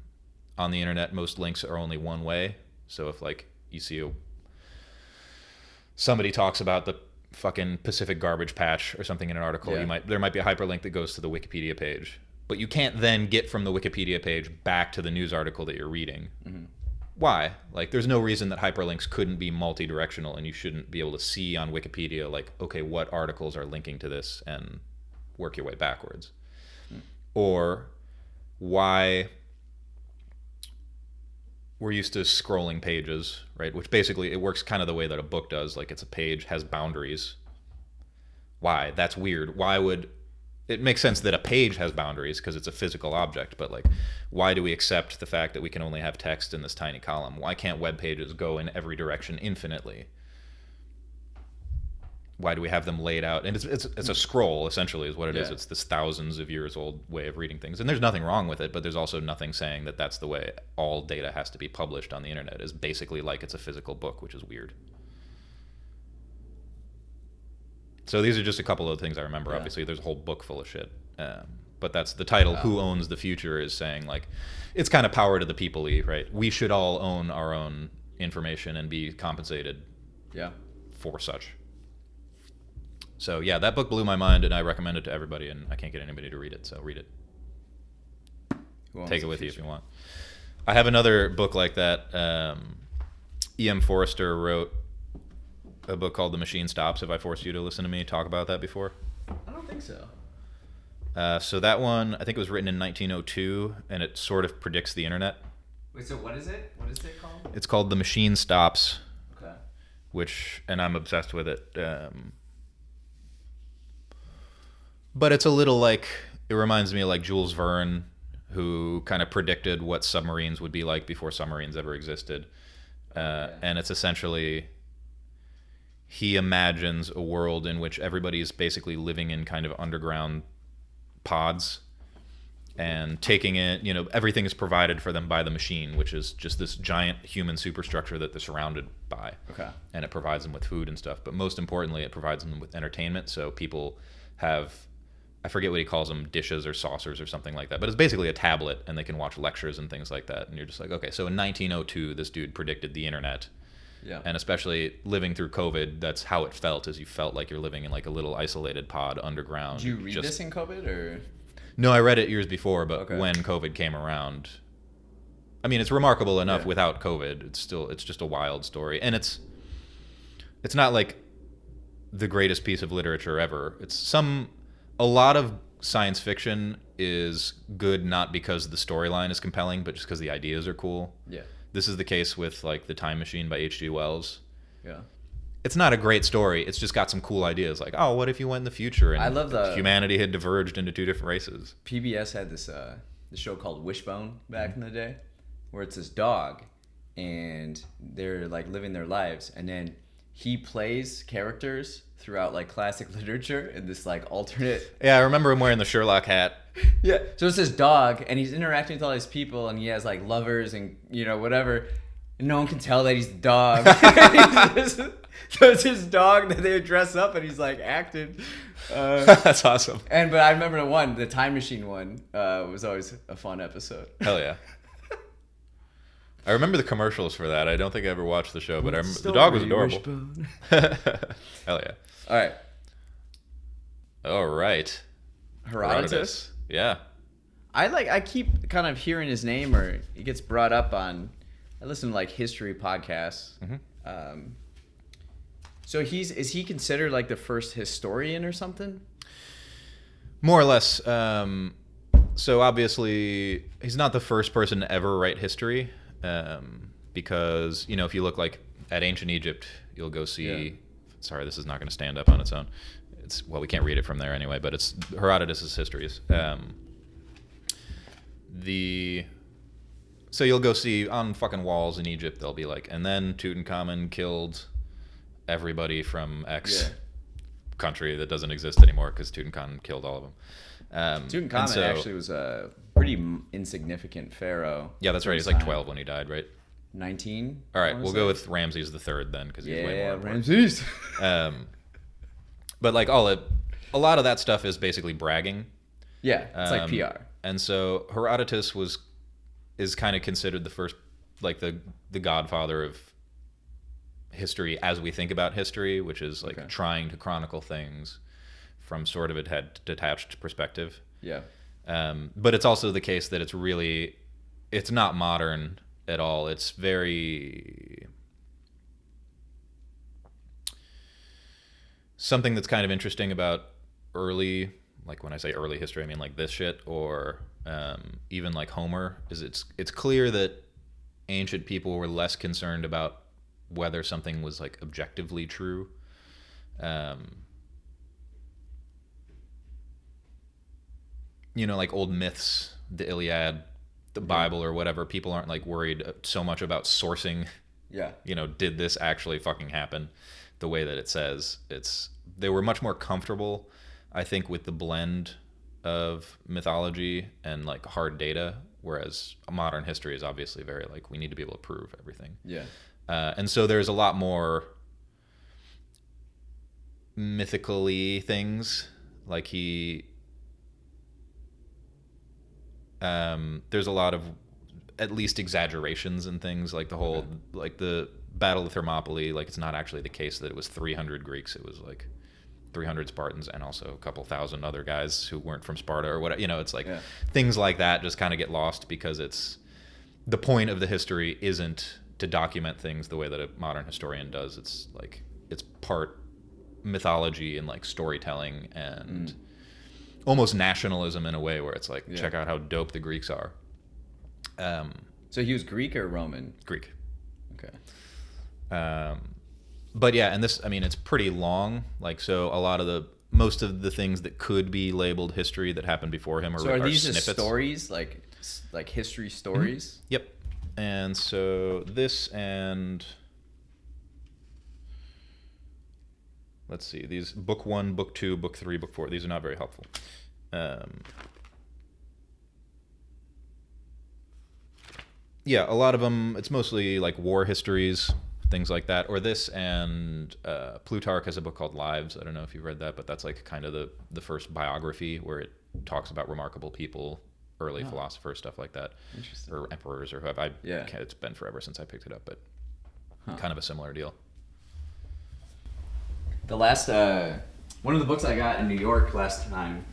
the internet, most links are only one way. So if like you see somebody talks about the fucking Pacific garbage patch or something in an article, there might be a hyperlink that goes to the Wikipedia page, but you can't then get from the Wikipedia page back to the news article that you're reading. Why? Like, there's no reason that hyperlinks couldn't be multi-directional, and you shouldn't be able to see on Wikipedia, like, okay, what articles are linking to this, and work your way backwards. Or why we're used to scrolling pages, right? Which basically, it works kind of the way that a book does. Like, it's a page, has boundaries. Why? That's weird. Why would... It makes sense that a page has boundaries because it's a physical object, but like, why do we accept the fact that we can only have text in this tiny column? Why can't web pages go in every direction infinitely? why do we have them laid out? And it's a scroll, essentially, is what it is. Yeah. It's this thousands of years old way of reading things. And there's nothing wrong with it, but there's also nothing saying that that's the way all data has to be published on the internet, is basically like it's a physical book, which is weird. So these are just a couple of things I remember. Yeah. Obviously, there's a whole book full of shit. But that's the title, Who Owns the Future, is saying, like, it's kind of power to the people-y, right? We should all own our own information and be compensated Yeah. for such. So yeah, that book blew my mind, and I recommend it to everybody, and I can't get anybody to read it, so read it. Take it with you if you want. I have another book like that. E.M. Forrester wrote a book called The Machine Stops. Have I forced you to listen to me talk about that before? I don't think so. So that one, I think it was written in 1902, and it sort of predicts the internet. Wait, so what is it? What is it called? It's called The Machine Stops, Okay. and I'm obsessed with it. But it's a little like, it reminds me of like Jules Verne, who kind of predicted what submarines would be like before submarines ever existed. And it's essentially, he imagines a world in which everybody's basically living in kind of underground pods and taking it, everything is provided for them by the machine, which is just this giant human superstructure that they're surrounded by. Okay. And it provides them with food and stuff. But most importantly, it provides them with entertainment. So people have, I forget what he calls them, dishes or saucers or something like that. But it's basically a tablet, and they can watch lectures and things like that. And you're just like, okay, so in 1902, this dude predicted the internet. Yeah. And especially living through COVID, that's how it felt, is you felt like you're living in like a little isolated pod underground. Did you read this in COVID, or? No, I read it years before, but Okay. when COVID came around, I mean, it's remarkable enough Yeah. without COVID. It's just a wild story. And it's not like the greatest piece of literature ever. A lot of science fiction is good not because the storyline is compelling, but just because the ideas are cool. Yeah. This is the case with like The Time Machine by H.G. Wells. Yeah. It's not a great story. It's just got some cool ideas, like, oh, what if you went in the future and I love the- humanity had diverged into two different races. PBS had this show called Wishbone back in the day, where it's this dog, and they're like living their lives, and then he plays characters throughout like classic literature in this like alternate. Yeah, I remember him wearing the Sherlock hat. Yeah. So it's this dog, and he's interacting with all these people, and he has like lovers and whatever. And no one can tell that he's the dog. So it's his dog that they dress up, and he's like acting. That's awesome. But I remember the Time Machine one was always a fun episode. Hell yeah. I remember the commercials for that. I don't think I ever watched the show, but I remember the dog was adorable. Wishbone. Hell yeah. All right. All right. Herodotus. Yeah. I keep kind of hearing his name, or he gets brought up on. I listen to like history podcasts. Mm-hmm. So is he considered like the first historian or something? More or less. So obviously, he's not the first person to ever write history, because if you look like at ancient Egypt, you'll go see. Yeah. Sorry, this is not going to stand up on its own. We can't read it from there anyway, but it's Herodotus' histories. So you'll go see on fucking walls in Egypt, they'll be like, and then Tutankhamun killed everybody from X country that doesn't exist anymore because Tutankhamun killed all of them. Tutankhamun actually was a pretty insignificant pharaoh. Yeah, that's right. He's like 12 when he died, right? 19. All right, we'll go with Ramses the Third then, because he's way more important. Ramses. But like a lot of that stuff is basically bragging. Yeah, it's like PR. And so Herodotus is kind of considered the first, like the godfather of history as we think about history, which is like trying to chronicle things from sort of a detached perspective. Yeah. But it's also the case that it's not modern at all. It's very something that's kind of interesting about early, like when I say early history, I mean like this shit, or even like Homer, is it's clear that ancient people were less concerned about whether something was like objectively true. Like old myths, the Iliad, the Bible, or whatever, people aren't like worried so much about sourcing. Yeah. Did this actually fucking happen the way that it says? they were much more comfortable, I think, with the blend of mythology and like hard data, whereas modern history is obviously very like we need to be able to prove everything. Yeah. And so there's a lot more mythically things. Like there's a lot of at least exaggerations and things, like the whole like the Battle of Thermopylae. Like it's not actually the case that it was 300 Greeks. It was like 300 Spartans and also a couple thousand other guys who weren't from Sparta or whatever. It's like things like that just kind of get lost because it's the point of the history isn't to document things the way that a modern historian does. It's like it's part mythology and like storytelling and almost nationalism in a way where it's like check out how dope the Greeks are. So he was Greek or Roman? Greek. Okay. But yeah, and this, I mean, it's pretty long. Like, so most of the things that could be labeled history that happened before him are these snippets. Just stories, like history stories? Mm-hmm. Yep. And so this and let's see, these book 1, book 2, book 3, book 4. These are not very helpful. Yeah, a lot of them. It's mostly like war histories, things like that. Or this and Plutarch has a book called Lives. I don't know if you've read that, but that's like kind of the first biography where it talks about remarkable people, early philosophers, stuff like that, or emperors or whoever. It's been forever since I picked it up, but kind of a similar deal. The last one of the books I got in New York last time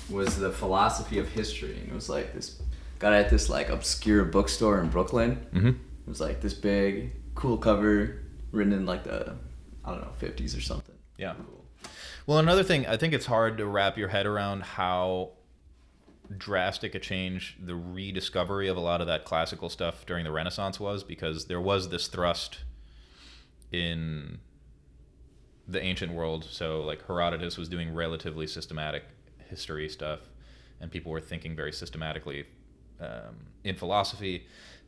was The Philosophy of History, and it was like this. Got it at this like obscure bookstore in Brooklyn. Mm-hmm. It was like this big, cool cover, written in like the 50s or something. Yeah. Cool. Well, another thing, I think it's hard to wrap your head around how drastic a change the rediscovery of a lot of that classical stuff during the Renaissance was, because there was this thrust in the ancient world. So like Herodotus was doing relatively systematic history stuff, and people were thinking very systematically in philosophy.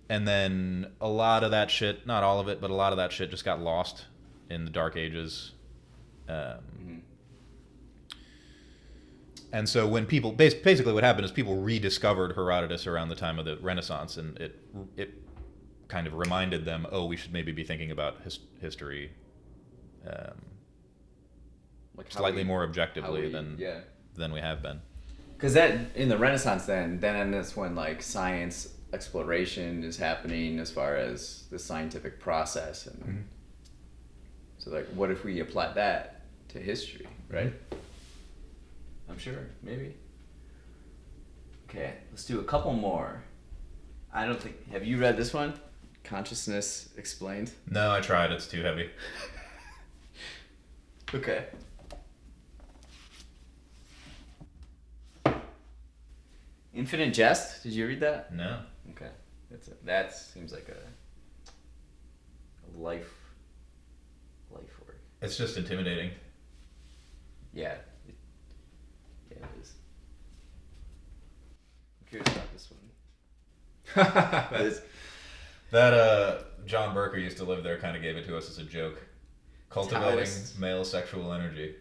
And then a lot of that shit, not all of it, but a lot of that shit just got lost in the Dark Ages. And so when people, basically what happened is people rediscovered Herodotus around the time of the Renaissance, and it kind of reminded them, oh, we should maybe be thinking about history like slightly more objectively than we have been. Because that in the Renaissance, then that's when like science exploration is happening as far as the scientific process, and so like, what if we apply that to history, right? I'm sure, maybe. Okay, let's do a couple more. I don't think. Have you read this one? Consciousness Explained. No, I tried. It's too heavy. Okay. Infinite Jest. Did you read that? No. Okay. That seems like a life work. It's just intimidating. Yeah. It is. I'm curious about this one. That John Berker used to live there kind of gave it to us as a joke. Cultivating Taoist. male sexual energy.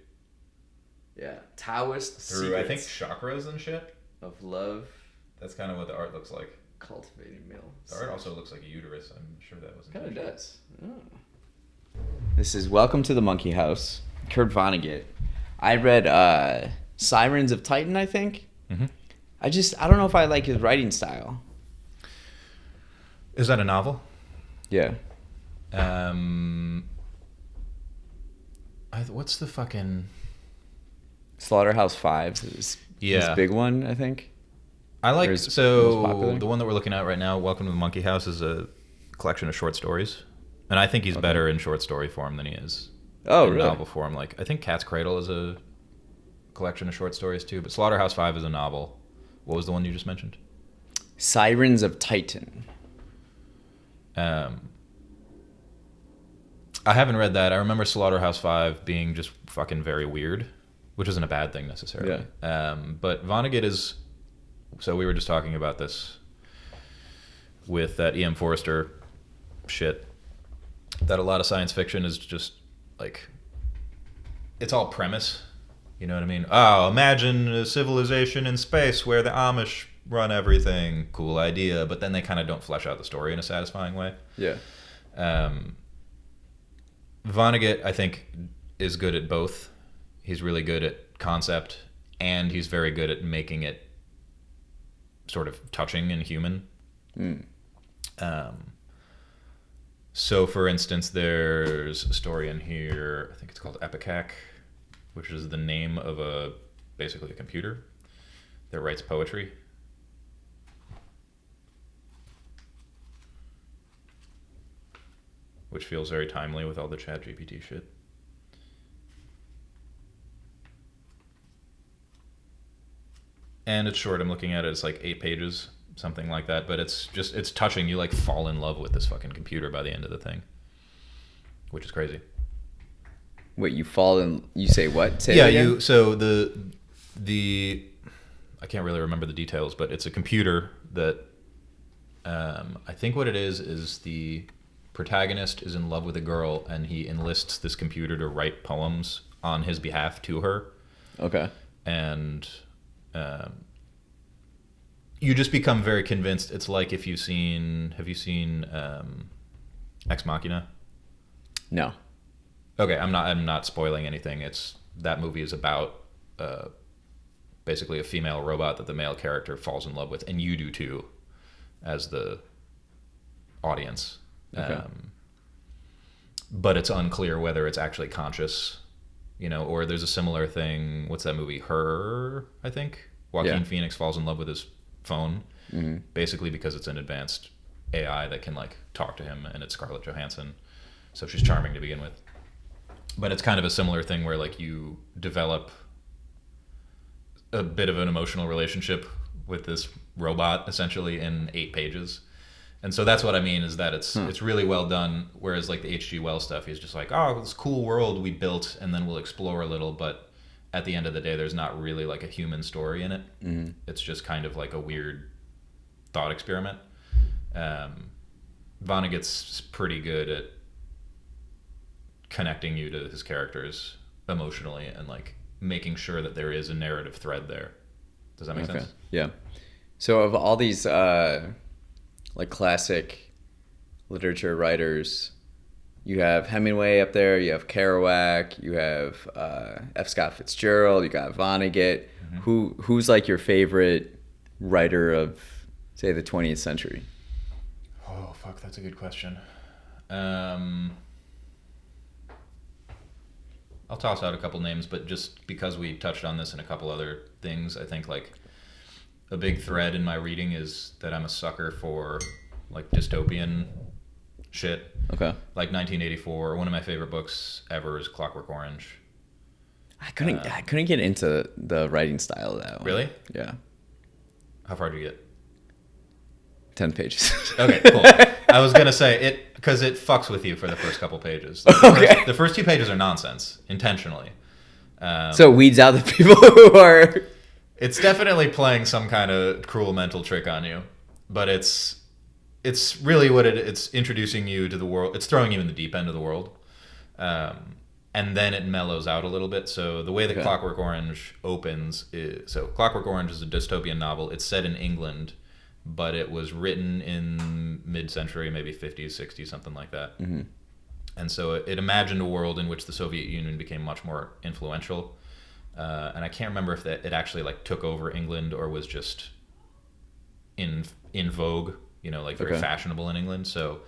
Yeah. Taoist through, I think, chakras and shit. Of love. That's kind of what the art looks like. Cultivating male. The art also looks like a uterus. I'm sure that was kind of does. Oh. This is Welcome to the Monkey House. Kurt Vonnegut. I read Sirens of Titan, I think. Mm-hmm. I don't know if I like his writing style. Is that a novel? Yeah. What's the fucking... Slaughterhouse-Five is his big one, I think. I like... So, the one that we're looking at right now, Welcome to the Monkey House, is a collection of short stories. And I think he's better in short story form than he is in novel form. Like, I think Cat's Cradle is a collection of short stories, too. But Slaughterhouse-Five is a novel. What was the one you just mentioned? Sirens of Titan. I haven't read that. I remember Slaughterhouse-Five being just fucking very weird, which isn't a bad thing necessarily. Yeah. But Vonnegut is... So we were just talking about this with that E.M. Forster shit, that a lot of science fiction is just like it's all premise. You know what I mean? Oh, imagine a civilization in space where the Amish run everything. Cool idea. But then they kind of don't flesh out the story in a satisfying way. Yeah. Um, Vonnegut, I think, is good at both. He's really good at concept, and he's very good at making it sort of touching and human. Mm. So, for instance, there's a story in here, I think it's called Epicac, which is the name of basically a computer that writes poetry. Which feels very timely with all the ChatGPT shit. And it's short. I'm looking at it. It's like 8 pages, something like that. But it's touching. You like fall in love with this fucking computer by the end of the thing, which is crazy. Wait, you fall in? You say what? Say Yeah, it again? you. So the I can't really remember the details, but it's a computer that I think what it is the protagonist is in love with a girl, and he enlists this computer to write poems on his behalf to her. Okay. And you just become very convinced. It's like if have you seen Ex Machina? No. Okay, I'm not spoiling anything. That movie is about basically a female robot that the male character falls in love with, and you do too, as the audience. Okay. But it's unclear whether it's actually conscious, or there's a similar thing. What's that movie? Her, I think. Joaquin Phoenix falls in love with his phone, basically because it's an advanced AI that can like talk to him, and it's Scarlett Johansson, so she's charming to begin with. But it's kind of a similar thing where like you develop a bit of an emotional relationship with this robot essentially in 8 pages. And so that's what I mean is that it's really well done. Whereas like the H.G. Wells stuff, he's just like, oh, this cool world we built, and then we'll explore a little. But at the end of the day, there's not really like a human story in it. Mm-hmm. It's just kind of like a weird thought experiment. Vonnegut's pretty good at connecting you to his characters emotionally and like making sure that there is a narrative thread there. Does that make sense? Yeah. So of all these like classic literature writers, you have Hemingway up there, you have Kerouac, you have F. Scott Fitzgerald, you got Vonnegut. Mm-hmm. Who's like your favorite writer of, say, the 20th century? Oh, fuck, that's a good question. I'll toss out a couple names, but just because we touched on this and a couple other things, I think like a big thread in my reading is that I'm a sucker for like dystopian shit. Okay. Like 1984. One of my favorite books ever is Clockwork Orange. I couldn't get into the writing style of that one. Really? Yeah. How far did you get? 10 pages. Okay, cool. I was gonna say it because it fucks with you for the first couple pages. The first 2 pages are nonsense intentionally. So it weeds out the people who are. It's definitely playing some kind of cruel mental trick on you, but it's really what it's introducing you to the world. It's throwing you in the deep end of the world, and then it mellows out a little bit. So the way that Clockwork Orange opens is Clockwork Orange is a dystopian novel. It's set in England, but it was written in mid-century, maybe 50s, 60s, something like that. Mm-hmm. And so it imagined a world in which the Soviet Union became much more influential. And I can't remember if it actually like took over England or was just in vogue, like very fashionable in England. So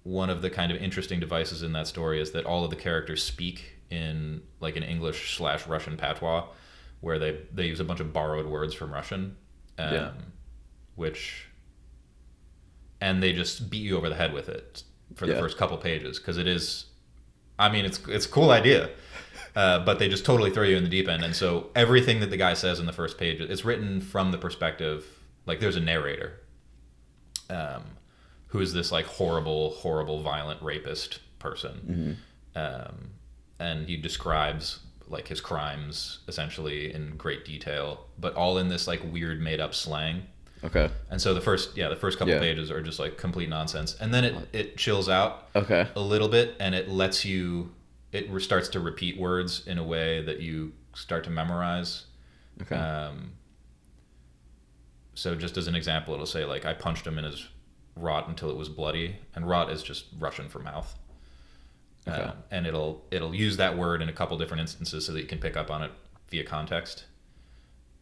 one of the kind of interesting devices in that story is that all of the characters speak in like an English/Russian patois, where they use a bunch of borrowed words from Russian, and they just beat you over the head with it for the first couple pages because it is. I mean, it's a cool idea, but they just totally throw you in the deep end. And so everything that the guy says in the first page, it's written from the perspective, like there's a narrator who is this like horrible, violent rapist person. Mm-hmm. And he describes like his crimes essentially in great detail, but all in this like weird made up slang. And so the first couple Yeah. pages are just like complete nonsense, and then it chills out Okay. a little bit, and it lets you. Starts to repeat words in a way that you start to memorize. Okay. So just as an example, it'll say like, I punched him in his rot until it was bloody, and rot is just Russian for mouth. Okay. And it'll use that word in a couple different instances so that you can pick up on it via context.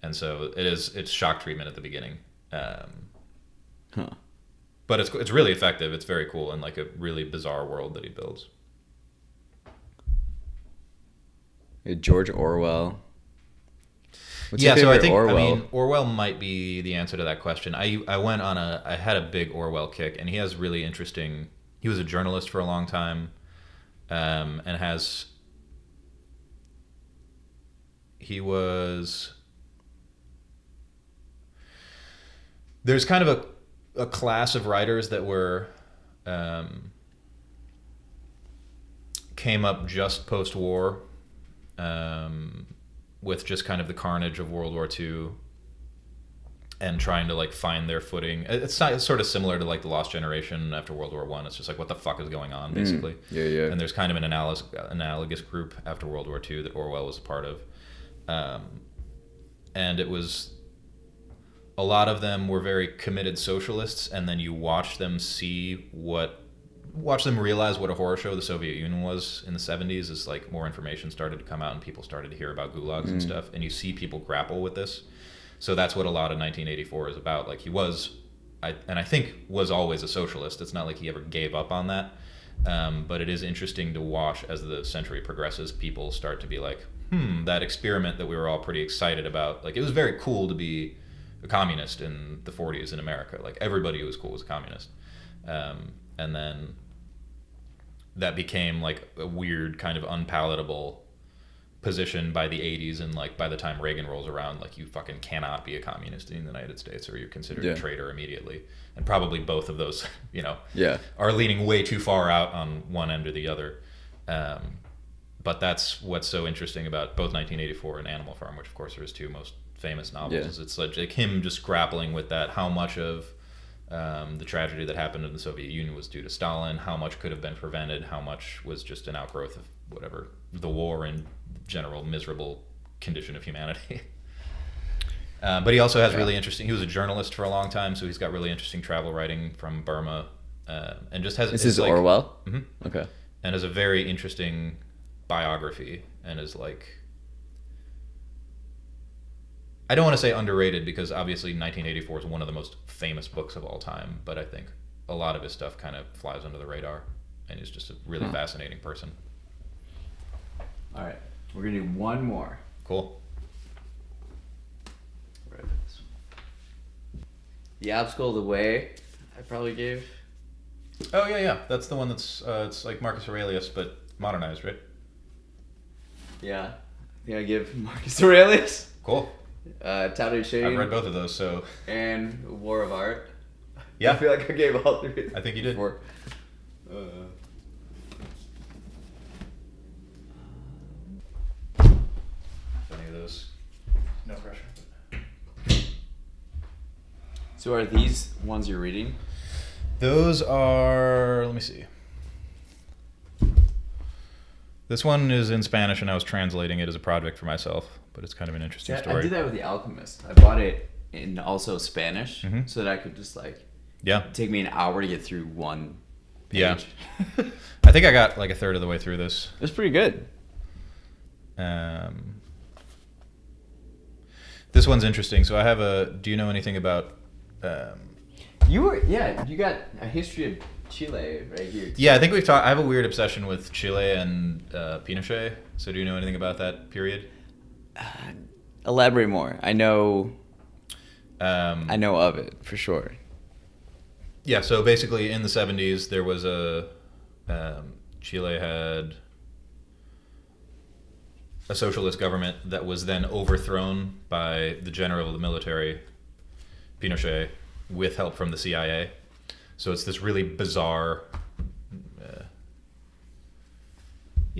And so it's shock treatment at the beginning. But it's really effective. It's very cool and like a really bizarre world that he builds. George Orwell. What's Yeah, your so I favorite think Orwell? Orwell might be the answer to that question. I had a big Orwell kick, and he has really interesting. He was a journalist for a long time, and there's kind of a class of writers that were came up just post-war, with just kind of the carnage of World War II and trying to like find their footing. It's sort of similar to like the Lost Generation after World War I. It's just like, what the fuck is going on, basically. Yeah. And there's kind of an analogous group after World War II that Orwell was a part of. And it was, a lot of them were very committed socialists, and then you watch them realize what a horror show the Soviet Union was in the 70s, as like more information started to come out and people started to hear about gulags and stuff, and you see people grapple with this. So that's what a lot of 1984 is about. Like, he was, I think was always a socialist. It's not like he ever gave up on that. But it is interesting to watch as the century progresses, people start to be like, that experiment that we were all pretty excited about. Like, it was very cool to be a communist in the 40s in America. Like, everybody who was cool was a communist. And then that became like a weird kind of unpalatable position by the 80s, and like by the time Reagan rolls around, like, you fucking cannot be a communist in the United States or you're considered a traitor immediately. And probably both of those, are leaning way too far out on one end or the other. But that's what's so interesting about both 1984 and Animal Farm, which of course are his two most famous novels. Is it's like him just grappling with that, how much of the tragedy that happened in the Soviet Union was due to Stalin, how much could have been prevented, how much was just an outgrowth of whatever, the war and general miserable condition of humanity. But he also has really interesting, he was a journalist for a long time, so he's got really interesting travel writing from Burma, and just has... This is like, Orwell? Mm-hmm. Okay. And has a very interesting biography, and is like... I don't want to say underrated, because obviously 1984 is one of the most famous books of all time, but I think a lot of his stuff kind of flies under the radar, and he's just a really fascinating person. All right. We're going to do one more. Cool. Right. The Obstacle of the Way, I probably gave. Oh, yeah. That's the one that's, it's like Marcus Aurelius, but modernized, right? Yeah. I think I give Marcus Aurelius. Cool. Tao Te Ching. I've read both of those, so... And War of Art. Yeah. I feel like I gave all three. I think you did. Before. Any of those? No pressure. So are these ones you're reading? Those are... Let me see. This one is in Spanish, and I was translating it as a project for myself, but it's kind of an interesting story. I did that with The Alchemist. I bought it in also Spanish, so that I could just like... Yeah. Take me an hour to get through one page. Yeah. I think I got like a third of the way through this. It was pretty good. This one's interesting. So I have a... Do you know anything about... You got a history of Chile right here, too. Yeah, I think we've talked... I have a weird obsession with Chile and Pinochet. So do you know anything about that period? Elaborate more. I know of it, for sure. Yeah, so basically in the 70s, there was Chile had a socialist government that was then overthrown by the general of the military, Pinochet, with help from the CIA. So it's this really bizarre...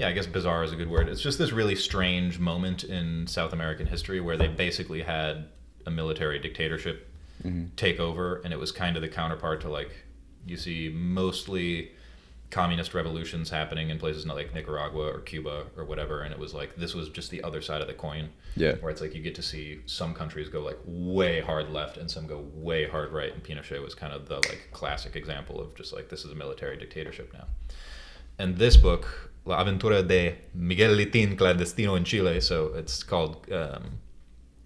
I guess bizarre is a good word. It's just this really strange moment in South American history where they basically had a military dictatorship take over, and it was kind of the counterpart to like you see mostly communist revolutions happening in places like Nicaragua or Cuba or whatever, and it was like this was just the other side of the coin. Yeah. Where it's like you get to see some countries go like way hard left and some go way hard right, and Pinochet was kind of the like classic example of just like this is a military dictatorship now. And this book, La Aventura de Miguel Litin Clandestino in Chile, so it's called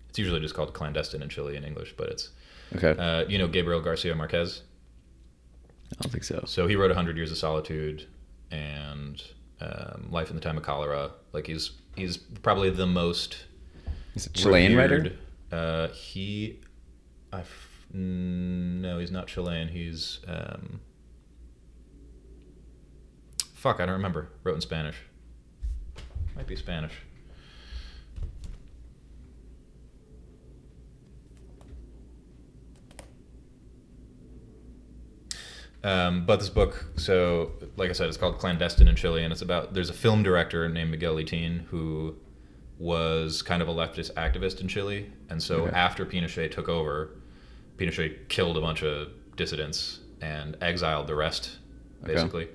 it's usually just called Clandestine in Chile in English, but it's Okay. you know Gabriel Garcia Marquez. I don't think so. So he wrote 100 Years of Solitude and Life in the Time of Cholera. Like he's probably the most Is it Chilean revered. writer? No, he's not Chilean. He's fuck, I don't remember. Wrote in Spanish. Might be Spanish. But this book, so like I said, it's called Clandestine in Chile, and it's about there's a film director named Miguel Litin who was kind of a leftist activist in Chile, and so Okay. after Pinochet took over, Pinochet killed a bunch of dissidents and exiled the rest, Okay. basically.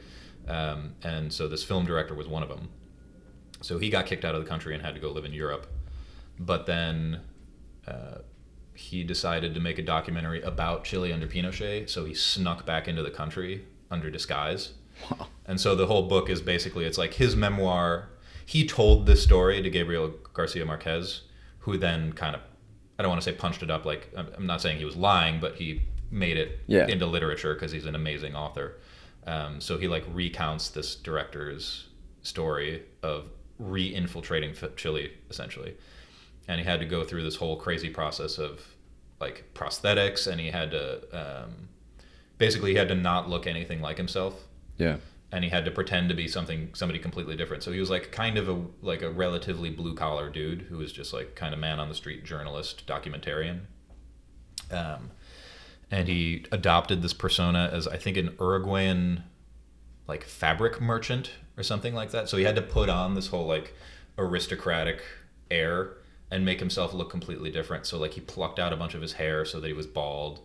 And so this film director was one of them. So he got kicked out of the country and had to go live in Europe. But then he decided to make a documentary about Chile under Pinochet, so he snuck back into the country under disguise. Wow. And so the whole book is basically, it's like his memoir. He told this story to Gabriel Garcia Marquez, who then kind of, I don't want to say punched it up, like, I'm not saying he was lying, but he made it into literature because he's an amazing author. So he like recounts this director's story of re-infiltrating Chile, essentially. And he had to go through this whole crazy process of like prosthetics, and he had to basically he had to not look anything like himself, Yeah. and he had to pretend to be somebody completely different. So he was like kind of a relatively blue collar dude who was just like kind of man on the street journalist, documentarian. And he adopted this persona as I think an Uruguayan like fabric merchant or something like that. So he had to put on this whole like aristocratic air and make himself look completely different. So like he plucked out a bunch of his hair so that he was bald.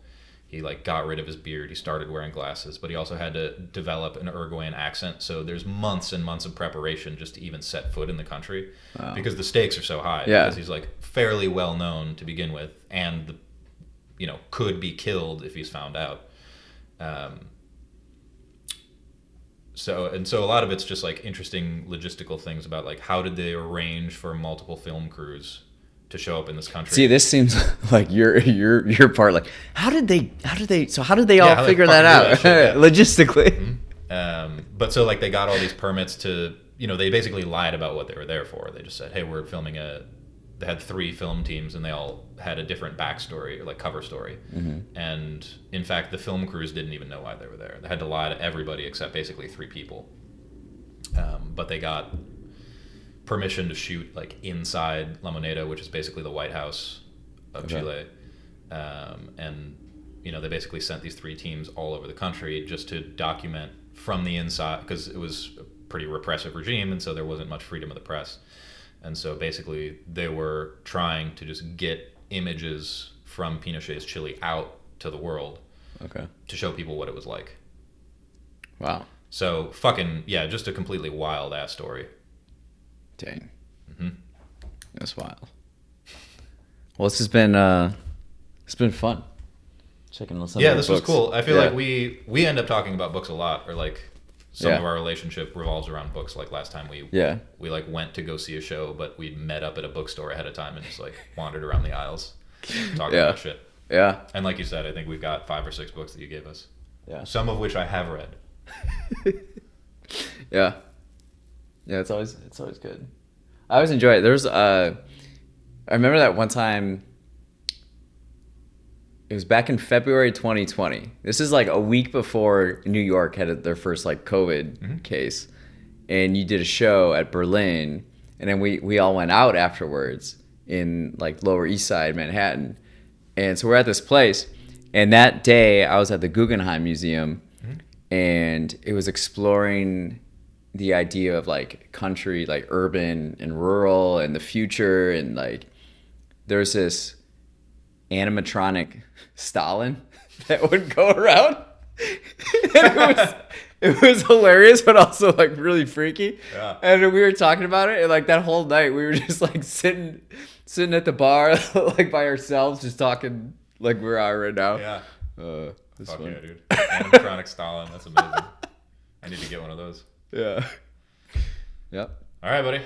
He like got rid of his beard. He started wearing glasses, but he also had to develop an Uruguayan accent. So there's months and months of preparation just to even set foot in the country. Wow. Because the stakes are so high. Yeah. Because he's like fairly well known to begin with, and could be killed if he's found out. So a lot of it's just like interesting logistical things about like how did they arrange for multiple film crews to show up in this country. See, this seems like your part. Like, how did they all how they figure that fucking do out that shit, yeah. logistically? But so like they got all these permits to, they basically lied about what they were there for. They just said, hey, we're filming they had 3 film teams and they all had a different backstory or like cover story. Mm-hmm. And in fact, the film crews didn't even know why they were there. They had to lie to everybody except basically 3 people. But they got permission to shoot like inside La Moneda, which is basically the White House of Chile. And they basically sent these 3 teams all over the country just to document from the inside, because it was a pretty repressive regime, and so there wasn't much freedom of the press. And so basically they were trying to just get images from Pinochet's Chile out to the world to show people what it was like. Wow. So fucking, yeah, just a completely wild ass story. Dang. Mm-hmm. That's wild. Well, this has been it's been fun. Checking on some of This your was books. cool. I feel like we end up talking about books a lot, or like some Yeah. of our relationship revolves around books. Like last time we like went to go see a show, but we met up at a bookstore ahead of time and just like wandered around the aisles talking about shit. Yeah. And like you said, I think we've got 5 or 6 books that you gave us. Yeah. Some of which I have read. Yeah. Yeah, it's always good. I always enjoy it. There's I remember that one time, it was back in February 2020. This is like a week before New York had their first like COVID case. And you did a show at Berlin, and then we all went out afterwards in like Lower East Side Manhattan. And so we're at this place, and that day I was at the Guggenheim Museum, and it was exploring the idea of like country, like urban and rural and the future, and like there's this animatronic Stalin that would go around. And it was hilarious, but also like really freaky. Yeah. And we were talking about it, and like that whole night, we were just like sitting at the bar, like by ourselves, just talking like we're out right now. Yeah. That's Fuck fun. yeah, dude. Animatronic Stalin. That's amazing. I need to get one of those. Yeah. Yep. All right, buddy.